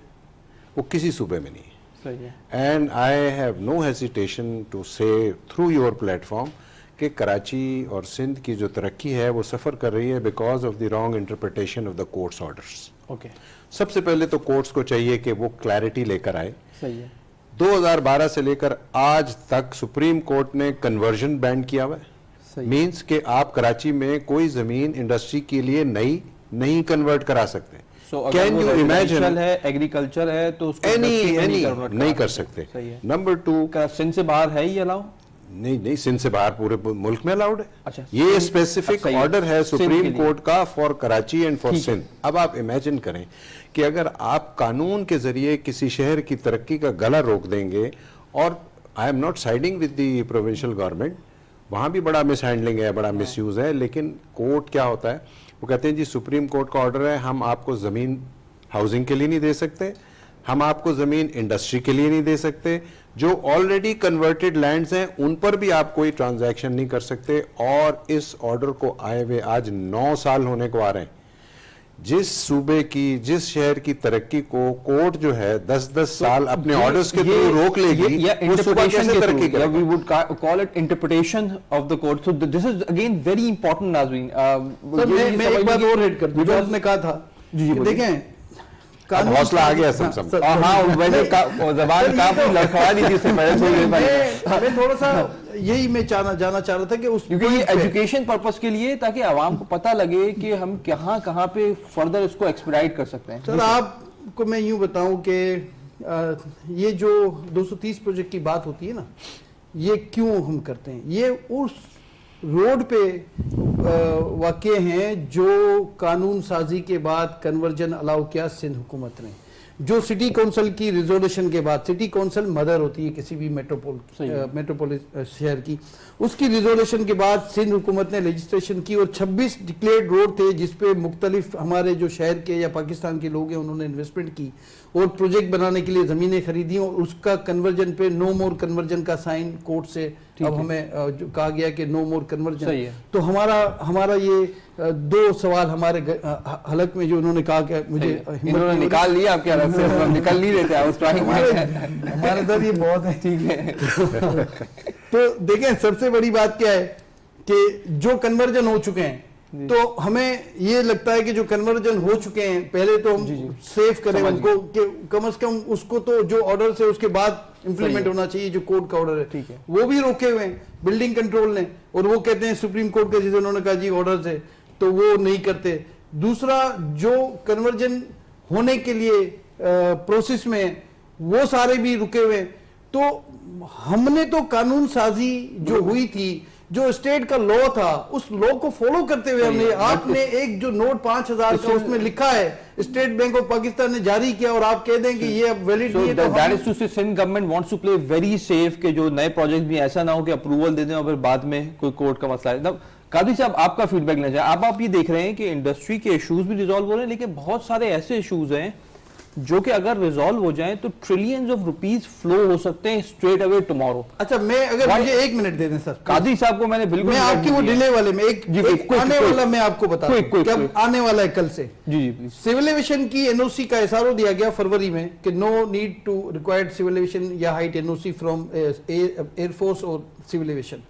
वो किसी सूबे में नहीं है। And I have no hesitation to say through your platform कि कराची और सिंध की जो तरक्की है वो सफ़र कर रही है because of the wrong interpretation of the courts orders. Okay, सबसे पहले तो कोर्ट्स को चाहिए कि वो क्लैरिटी लेकर आए। सही है। 2012 से लेकर आज तक सुप्रीम कोर्ट ने कन्वर्जन बैन किया हुआ है। मींस कि आप कराची में कोई जमीन इंडस्ट्री के लिए नई नहीं कन्वर्ट करा सकते। कैन यू इमेजिन है, एग्रीकल्चर है तो उसको नहीं कर सकते। नंबर 2, सिंध से बाहर है ये अलाउ? नहीं, सिंध से बाहर पूरे मुल्क में अलाउड है। अच्छा, ये स्पेसिफिक ऑर्डर है सुप्रीम कोर्ट का for Karachi and for Sindh. अब आप इमेजिन करें कि अगर आप कानून के जरिए किसी शहर की तरक्की का गला रोक देंगे, और आई am not siding with the provincial government, वहां भी बड़ा मिस हैंडलिंग है, बड़ा मिसयूज है, लेकिन कोर्ट क्या होता है, वो कहते हैं जी सुप्रीम कोर्ट का ऑर्डर है, हम आपको जमीन हाउसिंग के लिए नहीं दे सकते, हम आपको जमीन इंडस्ट्री के लिए नहीं दे सकते, जो ऑलरेडी कन्वर्टेड लैंड्स हैं उन पर भी आप कोई ट्रांजैक्शन नहीं कर सकते। और इस ऑर्डर को आए हुए आज 9 साल होने को आ रहे हैं। जिस सूबे की, जिस शहर की तरक्की को कोर्ट जो है 10-10 साल अपने ऑर्डर्स के थ्रू रोक लेगी, वो सूबा कैसे तरक्की करेगा? We would call it interpretation of the court. So this is again very important, नाज़रीन। सर मैं एक बात और ऐड कर दूं, जो आपने कहा था, देखें हौसला आ गया सब। हाँ, वैसे जबान काफी लड़खड़ा दी थी इससे पहले। मैं थोड़ा सा यही मैं जाना चाह रहा था कि उस, क्योंकि ये एजुकेशन पर्पस के लिए, ताकि आवाम को पता लगे कि हम कहाँ पे फर्दर इसको एक्सपेडाइट कर सकते हैं। सर आपको मैं यूं बताऊं कि ये जो 230 प्रोजेक्ट की बात होती है ना, ये क्यों हम करते हैं, ये उस रोड पे वाक़े हैं जो कानून साजी के बाद कन्वर्जन अलाउ किया सिंध हुकूमत ने, जो सिटी काउंसिल की रिजोल्यूशन के बाद, सिटी काउंसिल मदर होती है किसी भी मेट्रोपोलिस शहर की, उसकी रिजोल्यूशन के बाद सिंध हुकूमत ने लेजिस्लेशन की और 26 डिक्लेयर्ड रोड थे जिसपे मुख्तलिफ हमारे जो शहर के या पाकिस्तान के लोग हैं उन्होंने इन्वेस्टमेंट की और प्रोजेक्ट बनाने के लिए ज़मीनें खरीदी और उसका कन्वर्जन पे नो मोर कन्वर्जन का साइन कोर्ट से अब हमें जो कहा गया कि नो मोर कन्वर्जन। तो हमारा ये 2 सवाल हमारे हलक में जो उन्होंने कहा कि मुझे इन्होंने निकाल लिया आपके हलक से, हम निकल नहीं देते हमारे साथ ये बहुत है। ठीक है तो देखें सबसे बड़ी बात क्या है कि जो कन्वर्जन हो चुके हैं, तो हमें ये लगता है कि जो कन्वर्जन हो चुके हैं पहले तो हम सेव करें उनको, कि कम से कम उसको तो जो ऑर्डर से उसके बाद इंप्लीमेंट होना चाहिए, जो कोर्ट का ऑर्डर है वो भी रोके हुए हैं बिल्डिंग कंट्रोल ने, और वो कहते हैं सुप्रीम कोर्ट के जिसे उन्होंने कहा जी ऑर्डर से, तो वो नहीं करते। दूसरा, जो कन्वर्जन होने के लिए प्रोसेस में वो सारे भी रुके हुए। तो हमने तो कानून साजी जो हुई थी, जो स्टेट का लॉ था, उस लॉ को फॉलो करते हुए हमने, आपने एक जो नोट 5000 का उसमें लिखा है स्टेट बैंक ऑफ पाकिस्तान ने जारी किया और आप कह दें कि ये अब वैलिड नहीं है, तो that is to say Sindh government wants to play very safe के जो नए प्रोजेक्ट भी ऐसा ना हो कि अप्रूवल दे दें और फिर बाद में कोई कोर्ट का मसला है। कादी साहब आपका फीडबैक लेना चाहिए। आप ये देख रहे हैं कि इंडस्ट्री के इश्यूज भी रिजॉल्व हो रहे हैं, लेकिन बहुत सारे ऐसे इश्यूज हैं जो कि अगर रिजॉल्व हो जाएं तो ट्रिलियंस ऑफ रुपीस फ्लो हो सकते हैं स्ट्रेट अवे टुमारो। अच्छा, मैं अगर मुझे 1 मिनट दे दें सर, कादी साहब को मैंने बिल्कुल, मैं आपकी वो डिले वाले में एक आने वाला मैं आपको बता दूं, आने वाला है कल से। जी सिविल एविएशन की एनओसी का एसआरओ दिया गया फरवरी में कि no need to required civil aviation या हाइट एनओसी फ्रॉम एयरफोर्स और सिविल एविएशन।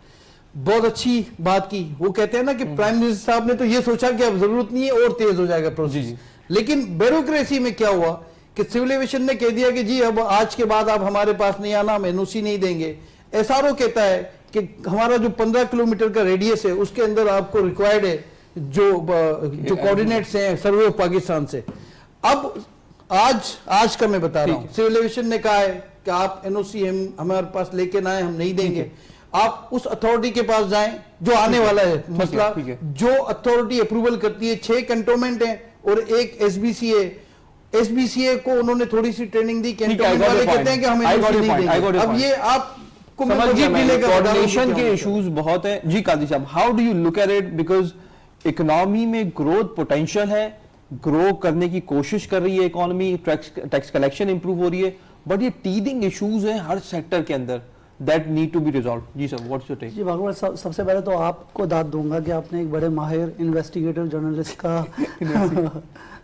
बहुत अच्छी बात की, वो कहते हैं ना कि प्राइम मिनिस्टर साहब ने तो ये सोचा कि अब जरूरत नहीं है और तेज हो जाएगा प्रोसेस, लेकिन ब्यूरोक्रेसी में क्या हुआ कि सिविल एविएशन ने कह दिया कि जी अब आज के बाद आप हमारे पास नहीं आना, हम एनओसी नहीं देंगे। एसआरओ कहता है कि हमारा जो 15 किलोमीटर का रेडियस है उसके अंदर आपको रिक्वायर्ड है जो कोऑर्डिनेट्स हैं सर्वे ऑफ पाकिस्तान से। अब आज का मैं बता रहा हूँ, सिविल एविएशन ने कहा है कि आप एनओसी हमारे पास लेके ना आए, हम नहीं देंगे। आप उस अथॉरिटी के पास जाएं जो आने वाला है मसला, जो अथॉरिटी अप्रूवल करती है। 6 कंटोनमेंट है और एक एसबीसीए को उन्होंने थोड़ी सी ट्रेनिंग दी, कैंटोनमेंट वाले कहते हैं कि हमें नहीं देंगे। अब ये आपको कोऑर्डिनेशन के इश्यूज बहुत हैं। जी कादी साहब, how do you look at it, because economy में ग्रोथ पोटेंशियल है, ग्रो करने की कोशिश कर रही है इकोनॉमी, टैक्स कलेक्शन इंप्रूव हो रही है, बट ये टीदिंग इश्यूज हैं हर सेक्टर के अंदर that need to be resolved। जी सर, व्हाट्स योर टेक? जी भागवत साहब, सबसे पहले तो आपको दाद दूंगा कि आपने एक बड़े माहिर इन्वेस्टिगेटिव जर्नलिस्ट का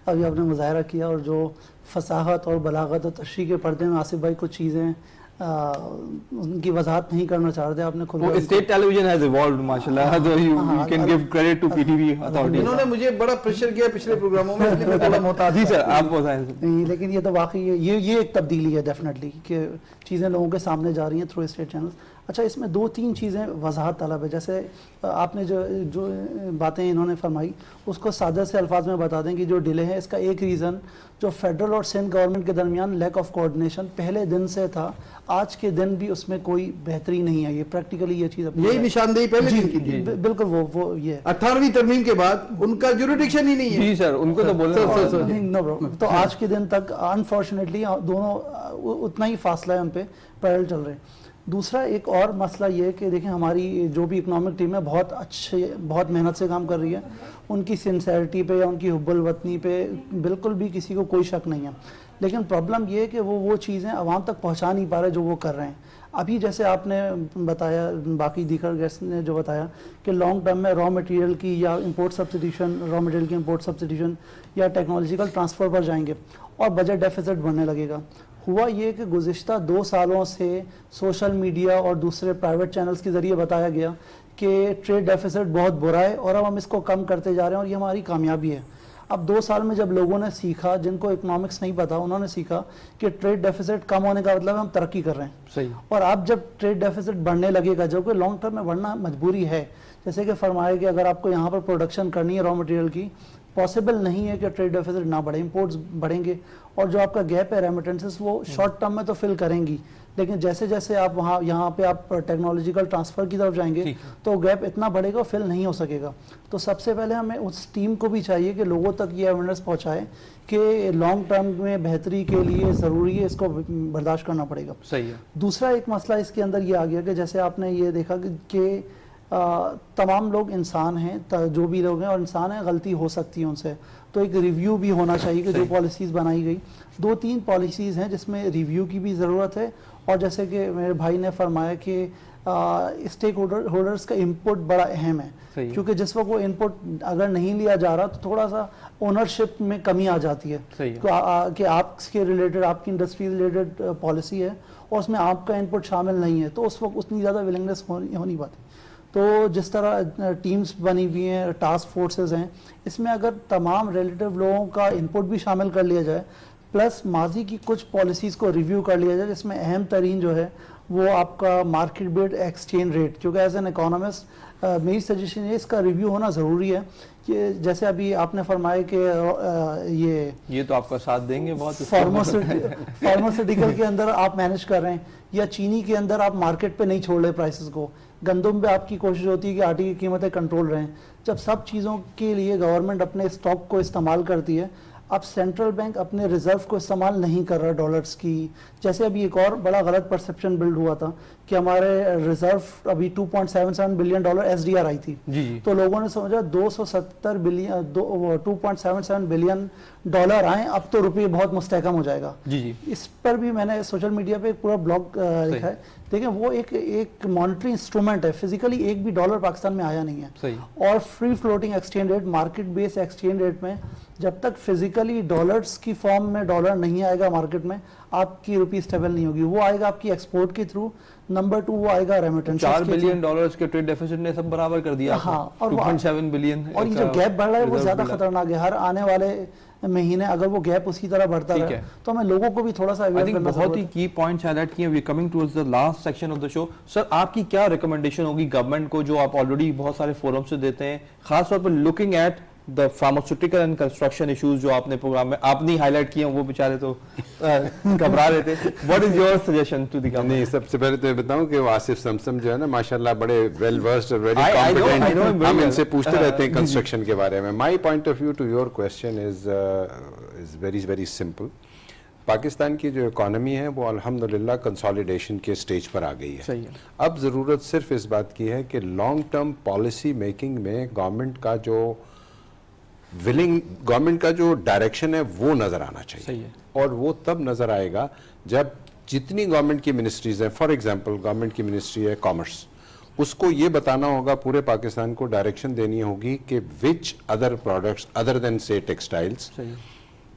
अभी आपने मुजाहरा किया, और जो फसाहत और बलागत और तशरीह के पर्दे में आसिफ भाई कुछ चीज़ें उनकी वजाहत नहीं करना चाह रहे थे। आपने खुद वो स्टेट टेलीविजन हैज इवॉल्व्ड माशाल्लाह, तो you can give credit to PTV authority. इन्होंने मुझे बड़ा प्रेशर किया पिछले प्रोग्रामों में, इसलिए मैं थोड़ा मोहतात। जी सर, आप बताएं। नहीं, लेकिन ये तो वाकई ये एक तब्दीली है डेफिनेटली कि चीज़ें लोगों के सामने जा रही हैं थ्रू स्टेट चैनल्स। अच्छा, इसमें 2-3 चीज़ें वजाहत तलब है। जैसे आपने जो बातें इन्होंने फरमाई उसको सादे से अल्फाज में बता दें कि जो डिले है इसका एक रीज़न जो फेडरल और सिंध गवर्नमेंट के दरमियान लैक ऑफ कोऑर्डिनेशन पहले दिन से था, आज के दिन भी उसमें कोई बेहतरी नहीं आई है। प्रैक्टिकली ये चीज़ यही निशानदेही पहले दिन की थी। बिल्कुल वो ये 18वीं तरमीम के बाद उनका जुरिडिक्शन ही नहीं है। जी सर, उनको तो बोलना नो ब्रो, तो आज के दिन तक अनफॉर्चुनेटली दोनों उतना ही फासला है उन पे पैरल चल रहे हैं। दूसरा एक और मसला ये है कि देखें हमारी जो भी इकोनॉमिक टीम है बहुत मेहनत से काम कर रही है। उनकी सिंसेरिटी पे या उनकी हुब्बुल वतनी पे बिल्कुल भी किसी को कोई शक नहीं है, लेकिन प्रॉब्लम ये है कि वो चीज़ें आवाम तक पहुंचा नहीं पा रहे जो वो कर रहे हैं। अभी जैसे आपने बताया, बाकी दीकर गेस्ट ने जो बताया कि लॉन्ग टर्म में रॉ मटेरियल की या इंपोर्ट सब्सिडिशन, रॉ मटेरियल की इंपोर्ट सब्सिडिशन या टेक्नोलॉजिकल ट्रांसफ़र पर जाएंगे और बजट डेफिसिट बढ़ने लगेगा। हुआ ये कि गुज़िश्ता 2 सालों से सोशल मीडिया और दूसरे प्राइवेट चैनल्स के ज़रिए बताया गया कि ट्रेड डेफिसिट बहुत बुरा है और अब हम इसको कम करते जा रहे हैं और ये हमारी कामयाबी है। अब 2 साल में जब लोगों ने सीखा, जिनको इकोनॉमिक्स नहीं पता उन्होंने सीखा कि ट्रेड डेफिसिट कम होने का मतलब हम तरक्की कर रहे हैं। सही। और अब जब ट्रेड डेफिसिट बढ़ने लगेगा, जो कि लॉन्ग टर्म में बढ़ना मजबूरी है, जैसे कि फरमाया कि अगर आपको यहाँ पर प्रोडक्शन करनी है रॉ मटेरियल की, पॉसिबल नहीं है कि ट्रेड डेफिसिट ना बढ़े, इंपोर्ट्स बढ़ेंगे और जो आपका गैप है रेमिटेंसेस वो शॉर्ट टर्म में तो फिल करेंगी, लेकिन जैसे जैसे आप यहाँ पे आप टेक्नोलॉजिकल ट्रांसफ़र की तरफ जाएंगे तो गैप इतना बढ़ेगा फिल नहीं हो सकेगा। तो सबसे पहले हमें उस टीम को भी चाहिए कि लोगों तक ये अवेयरनेस पहुँचाए कि लॉन्ग टर्म में बेहतरी के लिए ज़रूरी है, इसको बर्दाश्त करना पड़ेगा। सही है। दूसरा एक मसला इसके अंदर ये आ गया कि जैसे आपने ये देखा कि तमाम लोग इंसान हैं, जो भी लोग हैं और इंसान हैं, गलती हो सकती है उनसे, तो एक रिव्यू भी होना चाहिए कि जो पॉलिसीज़ बनाई गई, 2-3 पॉलिसीज़ हैं जिसमें रिव्यू की भी ज़रूरत है। और जैसे कि मेरे भाई ने फरमाया कि स्टेक होल्डर्स का इनपुट बड़ा अहम है, क्योंकि जिस वक्त वो इनपुट अगर नहीं लिया जा रहा तो थोड़ा सा ओनरशिप में कमी आ जाती है कि आपके रिलेटेड, आपकी इंडस्ट्री रिलेटेड पॉलिसी है और उसमें आपका इनपुट शामिल नहीं है, तो उस वक्त उतनी ज़्यादा विलिंगनेस हो नहीं पाती। तो जिस तरह टीम्स बनी हुई हैं, टास्क फोर्सेस हैं, इसमें अगर तमाम रिलेटिव लोगों का इनपुट भी शामिल कर लिया जाए, प्लस माजी की कुछ पॉलिसीज़ को रिव्यू कर लिया जाए, जिसमें अहम तरीन जो है वो आपका मार्केट बेस्ड एक्सचेंज रेट, क्योंकि एज एन इकोनॉमिस्ट मेरी सजेशन है इसका रिव्यू होना ज़रूरी है। कि जैसे अभी आपने फरमाया कि ये तो आपका साथ देंगे बहुत, फार्मास्यूटिकल के अंदर आप मैनेज कर रहे हैं या चीनी के अंदर आप मार्केट पे नहीं छोड़ रहे प्राइसेस को, गंदम पे आपकी कोशिश होती है कि आटे की कीमतें कंट्रोल रहें। जब सब चीज़ों के लिए गवर्नमेंट अपने स्टॉक को इस्तेमाल करती है, अब सेंट्रल बैंक अपने रिजर्व को इस्तेमाल नहीं कर रहा डॉलर्स की। जैसे अभी एक और बड़ा गलत परसेप्शन बिल्ड हुआ था कि हमारे रिजर्व अभी $2.77 बिलियन SDR आई थी, तो लोगों ने समझा 270 बिलियन $2.77 बिलियन आए, अब तो रुपये बहुत मुस्तहकम हो जाएगा। इस पर भी मैंने सोशल मीडिया पे एक पूरा ब्लॉग लिखा है। देखिए वो एक मॉनेटरी इंस्ट्रूमेंट है, फिजिकली एक भी डॉलर पाकिस्तान में आया नहीं है। और free floating exchange rate, market based exchange rate में जब तक फिजिकली डॉलर्स की फॉर्म में डॉलर नहीं आएगा मार्केट में, आपकी रुपी स्टेबल नहीं होगी। वो आएगा आपकी एक्सपोर्ट के थ्रू। नंबर 2 वो आएगा रेमिटेंस। $4 बिलियन के ट्रेड डेफिसिट ने सब बराबर कर दिया। हाँ, और 2.7 बिलियन। और ये जो गैप बढ़ रहा है वो ज्यादा खतरनाक है। हर आने वाले महीने अगर वो गैप उसी तरह बढ़ता रहे तो हमें लोगों को भी थोड़ा सा अवेयर करना। बहुत ही की पॉइंट्स हाईलाइट किए। We coming towards the last section of the show. Sir, आपकी क्या रिकमेंडेशन होगी गवर्नमेंट को, जो आप ऑलरेडी बहुत सारे फोरम से देते हैं, खासतौर पर looking at the pharmaceutical and construction issues जो आपने प्रोग्राम में आपने हाईलाइट किए, वो बेचारे तो घबरा रहे थे। What is your suggestion to the government? नहीं, सबसे पहले तो ये बताऊं कि वो आसिफ समसम जो है ना, माशाल्लाह बड़े वेल वर्स्ड और वेरी कॉम्पिटेंट, हम इनसे पूछते रहते हैं कंस्ट्रक्शन के बारे में। My point of view to your question is very very simple. Pakistan की जो इकोनॉमी है वो अल्हम्दुलिल्लाह कंसोलिडेशन के स्टेज पर आ गई है। सही है। अब ज़रूरत सिर्फ इस बात की है कि लॉन्ग टर्म पॉलिसी मेकिंग में गवर्नमेंट का जो डायरेक्शन है वो नज़र आना चाहिए। सही है। और वो तब नज़र आएगा जब जितनी गवर्नमेंट की मिनिस्ट्रीज हैं, फॉर एग्जांपल गवर्नमेंट की मिनिस्ट्री है कॉमर्स, उसको ये बताना होगा, पूरे पाकिस्तान को डायरेक्शन देनी होगी कि which other products other than से टेक्सटाइल्स,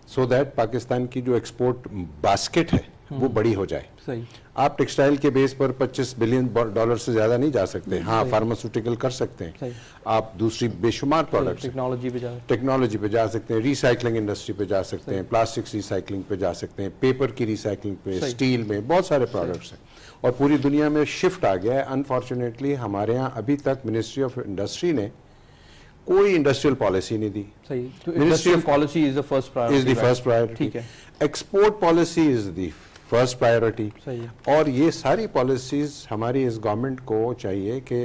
सो दैट पाकिस्तान की जो एक्सपोर्ट बास्केट है वो बड़ी हो जाए। सही। आप टेक्सटाइल के बेस पर 25 बिलियन डॉलर से ज्यादा नहीं जा सकते। हाँ, फार्मास्यूटिकल कर सकते हैं, आप दूसरी बेशुमार प्रोडक्ट्स टेक्नोलॉजी पे जा सकते हैं, रिसाइकलिंग इंडस्ट्री पे जा सकते हैं, प्लास्टिक्स रिसाइकलिंग पे जा सकते हैं, पेपर की रिसाइकलिंग पे, स्टील में, बहुत सारे प्रोडक्ट्स हैं और पूरी दुनिया में शिफ्ट आ गया है। अनफॉर्चुनेटली हमारे यहाँ अभी तक मिनिस्ट्री ऑफ इंडस्ट्री ने कोई इंडस्ट्रियल पॉलिसी नहीं दी। Ministry of policy is the first priority. ठीक है, export policy is the first priority. और ये सारी पॉलिसीज हमारी इस गवर्नमेंट को चाहिए कि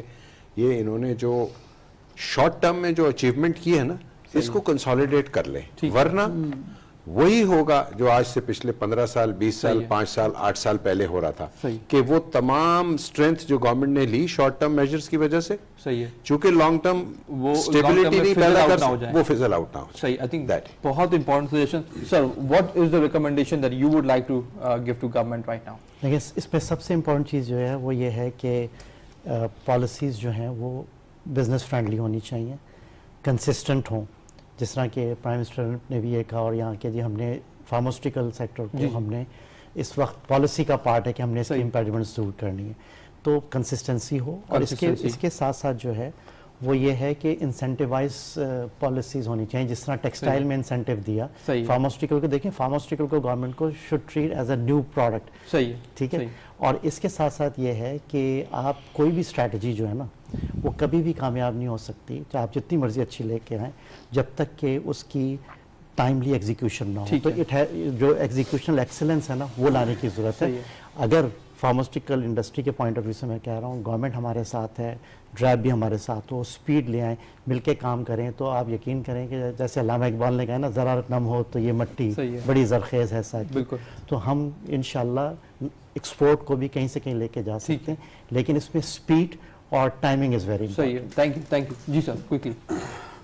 ये इन्होंने जो शॉर्ट टर्म में जो अचीवमेंट की है ना, इसको कंसोलिडेट कर ले, वरना वही होगा जो आज से पिछले 15 साल, 20 साल, 5 साल, 8 साल पहले हो रहा था कि वो तमाम स्ट्रेंथ जो गवर्नमेंट ने ली शॉर्ट टर्म मेजर्स की वजह से, सही है, चूंकि लॉन्ग टर्म वो स्टेबिलिटी नहीं पैदा कर सकते, वो फिजल आउट ना हो। सही, आई थिंक दैट बहुत important suggestion. Sir, what is the recommendation that you would like to give to government right now? देखिए, इसमें सबसे इम्पोर्टेंट चीज़ जो है वो ये है कि पॉलिसीज़ जो हैं वो बिजनेस फ्रेंडली होनी चाहिए, कंसिस्टेंट हों। जिस तरह के प्राइम मिनिस्टर ने भी ये कहा और यहाँ के जी हमने फार्मास्यूटिकल सेक्टर को हमने इस वक्त पॉलिसी का पार्ट है कि हमने इसकी इम्पेडिमेंट्स दूर करनी है, तो कंसिस्टेंसी हो। और इसके साथ साथ जो है वो ये है कि इंसेंटिवाइज पॉलिसीज होनी चाहिए। जिस तरह टेक्सटाइल में इंसेंटिव दिया, फार्मास्यूटिकल को देखें, फार्मास्यूटिकल को गवर्नमेंट को should treat as a new product. सही है, ठीक है। और इसके साथ साथ ये है कि आप कोई भी स्ट्रैटेजी जो है ना वो कभी भी कामयाब नहीं हो सकती, चाहे आप जितनी मर्जी अच्छी लेके आएँ, जब तक कि उसकी टाइमली एग्जीक्यूशन ना हो। तो इट है जो एग्जीक्यूशनल एक्सीलेंस है ना वो लाने की ज़रूरत है। अगर फार्मास्यूटिकल इंडस्ट्री के पॉइंट ऑफ व्यू से मैं कह रहा हूँ, गवर्नमेंट हमारे साथ है, ड्राइव भी हमारे साथ हो, स्पीड ले आएँ, मिलके काम करें, तो आप यकीन करें कि जैसे अल्लामा इकबाल ने कहा ना, ज़रा नम हो तो ये मट्टी बड़ी ज़रखेज़ है साथ। तो हम इंशाल्लाह एक्सपोर्ट को भी कहीं से कहीं लेके जा सकते हैं, लेकिन इसमें स्पीड और timing is very important. Thank you जी सर, क्विकली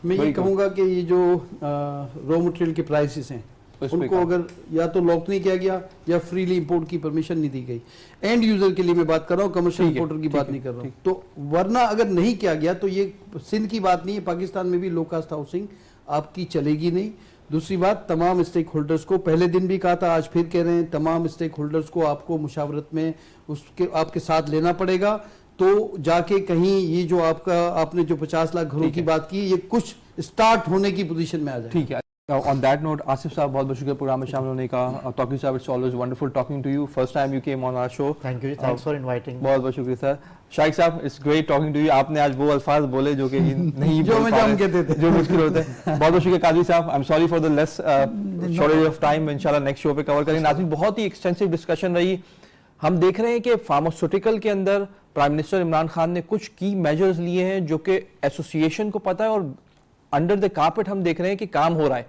मैं ये कहूँगा कि ये जो रॉ मटेरियल के प्राइसेस हैं उनको अगर या तो लॉक नहीं किया गया या फ्रीली इंपोर्ट की परमिशन नहीं दी गई, एंड यूजर के लिए मैं बात कर रहा हूँ, कमर्शियल इंपोर्टर की बात नहीं कर रहा हूँ, तो वरना अगर नहीं किया गया तो ये सिंध की बात नहीं है, पाकिस्तान में भी लो कास्ट हाउसिंग आपकी चलेगी नहीं। दूसरी बात, तमाम स्टेक होल्डर्स को पहले दिन भी कहा था, आज फिर कह रहे हैं, तमाम स्टेक होल्डर्स को आपको मुशावरत में उसके आपके साथ लेना पड़ेगा, तो जाके कहीं ये जो आपने जो 50 लाख घरों की बात की, ये कुछ स्टार्ट होने की पोजीशन में आ जाए। ठीक है। On that note, आसिफ साहब बहुत बहुत शुक्रिया प्रोग्राम में शामिल होने का। तौकीर साहब, it's always wonderful talking to you, first time you came on our show. Thank you, thanks for inviting. बहुत बहुत शुक्रिया सर। शाइक साहब, it's great talking to you. आपने आज वो अल्फाज बोले जो कि नहीं जो मुश्किल होते हैं। बहुत बहुत शुक्रिया काजी साहब। I am sorry for the less shortage of time, इंशाल्लाह नेक्स्ट शो पे कवर करेंगे। नाज़रीन, बहुत ही एक्सटेंसिव डिस्कशन रही। हम देख रहे हैं कि फार्मास्यूटिकल के अंदर प्राइम मिनिस्टर इमरान खान ने कुछ की मेजर्स लिए हैं जो कि एसोसिएशन को पता है, और अंडर द कारपेट हम देख रहे हैं कि काम हो रहा है।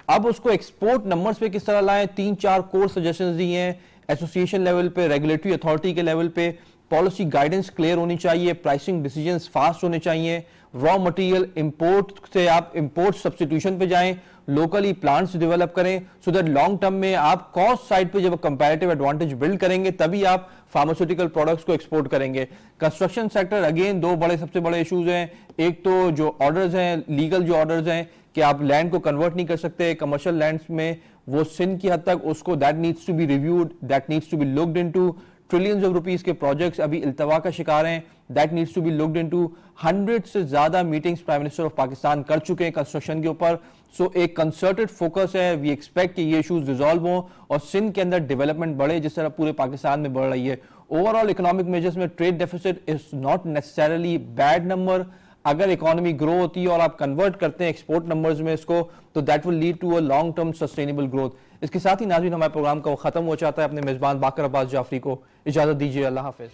अब उसको एक्सपोर्ट नंबर्स पे किस तरह लाएं, 3-4 कोर सजेशंस दिए हैं एसोसिएशन लेवल पे, रेगुलेटरी अथॉरिटी के लेवल पे। पॉलिसी गाइडेंस क्लियर होनी चाहिए, प्राइसिंग डिसीजंस फास्ट होने चाहिए। रॉ मटेरियल इंपोर्ट से आप इंपोर्ट सब्स्टिट्यूशन पे जाएं, लोकली प्लांट्स डेवलप करें, सो दैट लॉन्ग टर्म में आप कॉस्ट साइड पे जब कंपैरेटिव एडवांटेज बिल्ड करेंगे तभी आप फार्मास्यूटिकल प्रोडक्ट्स को एक्सपोर्ट करेंगे। कंस्ट्रक्शन सेक्टर, अगेन दो सबसे बड़े इश्यूज हैं। एक तो जो ऑर्डर्स हैं, लीगल जो ऑर्डर्स हैं कि आप लैंड को कन्वर्ट नहीं कर सकते कमर्शियल लैंड्स में, वो सिंध की हद तक उसको that needs to be reviewed, that needs to be looked into. Trillions of rupees के प्रोजेक्ट्स अभी इल्तवा का शिकार हैं, that needs to be looked into. 100 से ज्यादा meetings prime minister of Pakistan कर चुके हैं कंस्ट्रक्शन के ऊपर। सो एक कंसर्टेड फोकस है, वी एक्सपेक्ट कि ये इश्यूज रिजॉल्व हों और सिंध के अंदर डेवलपमेंट बढ़े जिस तरह पूरे पाकिस्तान में बढ़ रही है। ओवरऑल इकोनॉमिक मेजर्स में trade deficit is not necessarily bad number. अगर इकोनॉमी ग्रो होती है और आप कन्वर्ट करते हैं एक्सपोर्ट नंबर्स में इसको, तो that will lead to a long term sustainable growth. इसके साथ ही नाज़रीन, हमारे प्रोग्राम का वो खत्म हो जाता है। अपने मेजबान बाकर अब्बास जाफरी को इजाजत दीजिए। अल्लाह हाफिज।